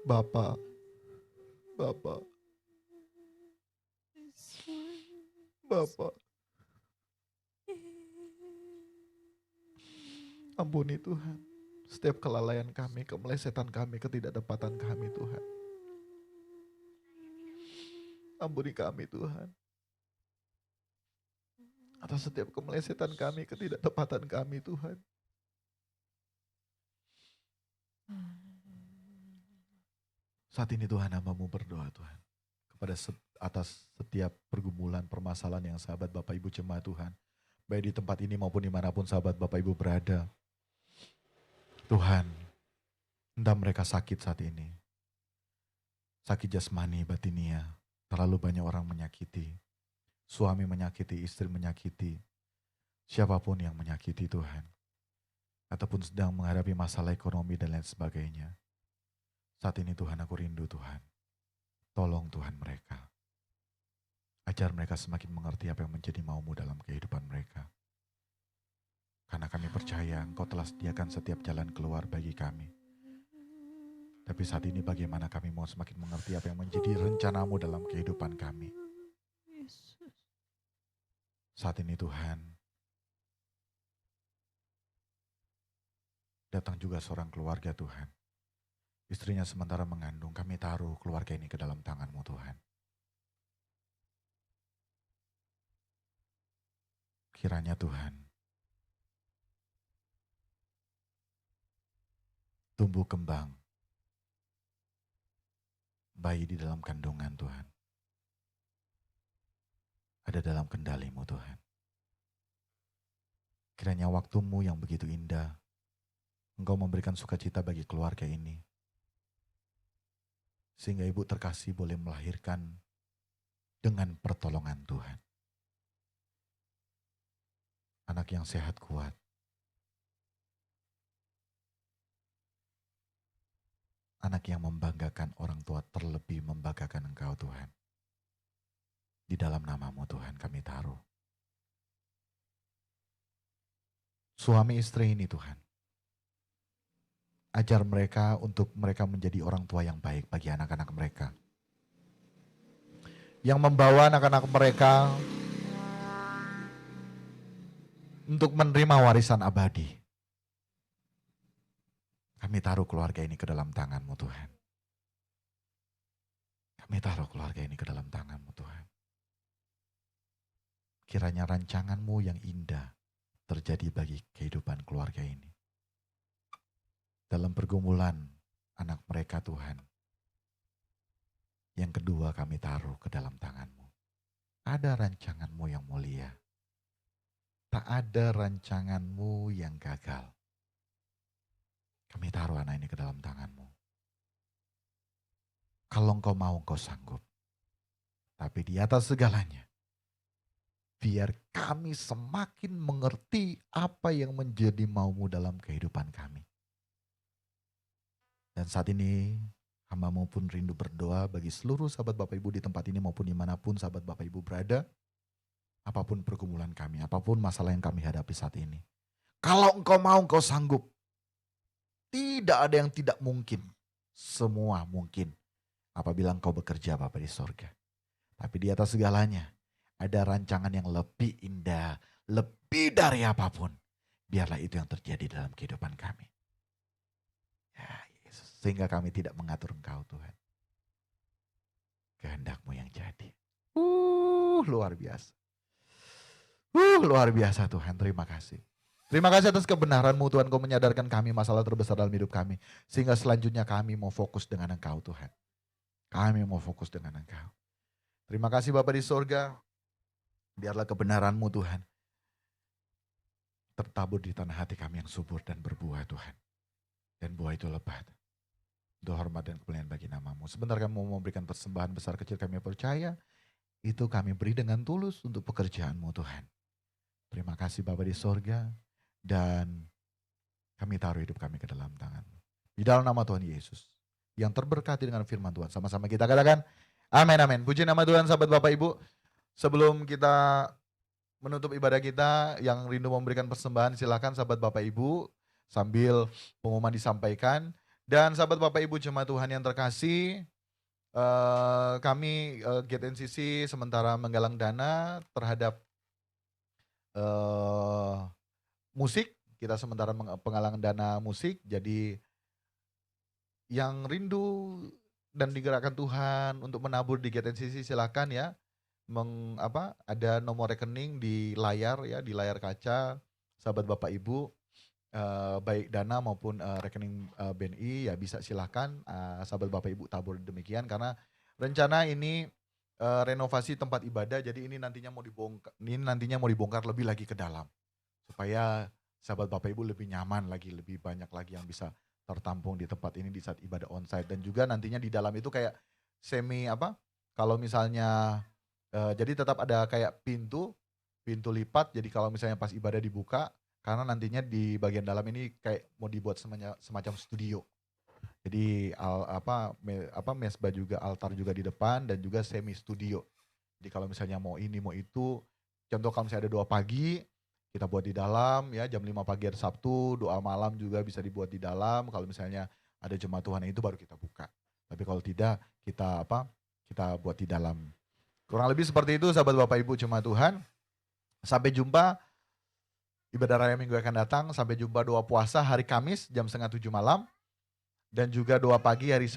Bapak, Bapak, Bapak, ampuni Tuhan setiap kelalaian kami, kemelesetan kami, ketidakdapatan kami Tuhan. Ampuni kami Tuhan atas setiap kemelesetan kami, ketidaktepatan kami Tuhan. Saat ini Tuhan, hamba-Mu berdoa Tuhan kepada atas setiap pergumulan, permasalahan yang sahabat Bapak Ibu jemaat Tuhan, baik di tempat ini maupun dimanapun sahabat Bapak Ibu berada. Tuhan, entah mereka sakit saat ini, sakit jasmani, batinia, terlalu banyak orang menyakiti, suami menyakiti, istri menyakiti, siapapun yang menyakiti Tuhan, ataupun sedang menghadapi masalah ekonomi dan lain sebagainya. Saat ini Tuhan, aku rindu Tuhan. Tolong Tuhan mereka. Ajar mereka semakin mengerti apa yang menjadi mau-Mu dalam kehidupan mereka. Karena kami percaya Engkau telah sediakan setiap jalan keluar bagi kami. Tapi saat ini bagaimana kami mau semakin mengerti apa yang menjadi rencana-Mu dalam kehidupan kami. Saat ini Tuhan, datang juga seorang keluarga Tuhan. Istrinya sementara mengandung, kami taruh keluarga ini ke dalam tangan-Mu Tuhan. Kiranya Tuhan, tumbuh kembang bayi di dalam kandungan Tuhan. Ada dalam kendali-Mu Tuhan. Kiranya waktu-Mu yang begitu indah, Engkau memberikan sukacita bagi keluarga ini. Sehingga ibu terkasih boleh melahirkan dengan pertolongan Tuhan. Anak yang sehat kuat. Anak yang membanggakan orang tua, terlebih membanggakan Engkau Tuhan. Di dalam nama-Mu Tuhan kami taruh. Suami istri ini Tuhan. Ajar mereka untuk mereka menjadi orang tua yang baik bagi anak-anak mereka. Yang membawa anak-anak mereka untuk menerima warisan abadi. Kami taruh keluarga ini ke dalam tangan-Mu Tuhan. Kami taruh keluarga ini ke dalam tangan-Mu Tuhan. Kiranya rancangan-Mu yang indah terjadi bagi kehidupan keluarga ini. Dalam pergumulan anak mereka Tuhan. Yang kedua kami taruh ke dalam tangan-Mu. Ada rancangan-Mu yang mulia. Tak ada rancangan-Mu yang gagal. Kami taruh anak ini ke dalam tangan-Mu. Kalau Engkau mau, Engkau sanggup. Tapi di atas segalanya, Biar kami semakin mengerti apa yang menjadi mau-Mu dalam kehidupan kami. Dan saat ini hamba-Mu pun rindu berdoa bagi seluruh sahabat Bapak Ibu di tempat ini maupun dimanapun sahabat Bapak Ibu berada. Apapun pergumulan kami, apapun masalah yang kami hadapi saat ini. Kalau Engkau mau, Engkau sanggup. Tidak ada yang tidak mungkin. Semua mungkin apabila Engkau bekerja Bapa di sorga. Tapi di atas segalanya ada rancangan yang lebih indah, lebih dari apapun. Biarlah itu yang terjadi dalam kehidupan kami. Ya Yesus, sehingga kami tidak mengatur Engkau Tuhan. Kehendak-Mu yang jadi. Luar biasa. Luar biasa Tuhan, terima kasih. Terima kasih atas kebenaran-Mu Tuhan, Kau menyadarkan kami masalah terbesar dalam hidup kami. Sehingga selanjutnya kami mau fokus dengan Engkau Tuhan. Kami mau fokus dengan Engkau. Terima kasih Bapa di sorga. Biarlah kebenaran-Mu Tuhan tertabur di tanah hati kami yang subur dan berbuah Tuhan. Dan buah itu lebat. Untuk hormat dan kemuliaan bagi nama-Mu. Sebentar kami mau memberikan persembahan besar kecil kami percaya. Itu kami beri dengan tulus untuk pekerjaan-Mu Tuhan. Terima kasih Bapa di sorga. Dan kami taruh hidup kami ke dalam tangan-Mu. Di dalam nama Tuhan Yesus. Yang terberkati dengan firman Tuhan. Sama-sama kita katakan amin, amin. Puji nama Tuhan sahabat Bapak Ibu. Sebelum kita menutup ibadah kita, yang rindu memberikan persembahan silakan sahabat Bapak Ibu. Sambil pengumuman disampaikan. Dan sahabat Bapak Ibu jemaat Tuhan yang terkasih, kami GTNCC sementara menggalang dana terhadap musik. Kita sementara penggalangan dana musik. Jadi yang rindu dan digerakkan Tuhan untuk menabur di GTNCC silakan ya. Ada nomor rekening di layar ya, di layar kaca sahabat Bapak Ibu, baik dana maupun rekening BNI ya bisa silakan sahabat Bapak Ibu tabur demikian, karena rencana ini renovasi tempat ibadah, jadi ini nantinya mau dibongkar lebih lagi ke dalam supaya sahabat Bapak Ibu lebih nyaman lagi, lebih banyak lagi yang bisa tertampung di tempat ini di saat ibadah onsite. Dan juga nantinya di dalam itu kayak kalau misalnya jadi tetap ada kayak pintu lipat, jadi kalau misalnya pas ibadah dibuka, karena nantinya di bagian dalam ini kayak mau dibuat semacam studio. Jadi mesbah juga, altar juga di depan dan juga semi studio. Jadi kalau misalnya mau ini mau itu, contoh kalau misalnya ada doa pagi, kita buat di dalam ya, jam 5 pagi hari Sabtu, doa malam juga bisa dibuat di dalam. Kalau misalnya ada jemaat Tuhan itu baru kita buka. Tapi kalau tidak kita buat di dalam. Kurang lebih seperti itu sahabat Bapak Ibu jemaat Tuhan. Sampai jumpa ibadah raya minggu akan datang. Sampai jumpa doa puasa hari Kamis jam 6:30 malam. Dan juga doa pagi hari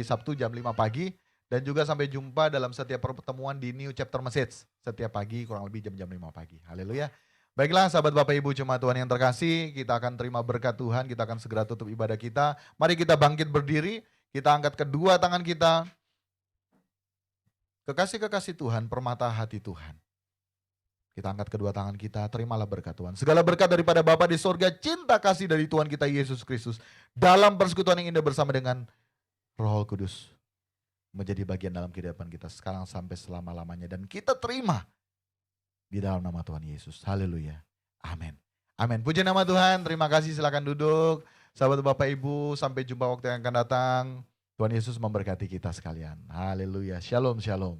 Sabtu jam 5 pagi. Dan juga sampai jumpa dalam setiap pertemuan di New Chapter Message. Setiap pagi kurang lebih jam 5 pagi. Haleluya. Baiklah sahabat Bapak Ibu jemaat Tuhan yang terkasih. Kita akan terima berkat Tuhan. Kita akan segera tutup ibadah kita. Mari kita bangkit berdiri. Kita angkat kedua tangan kita. Kekasih-kekasih Tuhan, permata hati Tuhan. Kita angkat kedua tangan kita, terimalah berkat Tuhan. Segala berkat daripada Bapa di sorga, cinta kasih dari Tuhan kita Yesus Kristus. Dalam persekutuan yang indah bersama dengan Roh Kudus. Menjadi bagian dalam kehidupan kita sekarang sampai selama-lamanya. Dan kita terima di dalam nama Tuhan Yesus. Haleluya. Amin. Amin. Puji nama Tuhan, terima kasih, silakan duduk. Sahabat Bapak Ibu, sampai jumpa waktu yang akan datang. Tuhan Yesus memberkati kita sekalian. Haleluya. Shalom, shalom.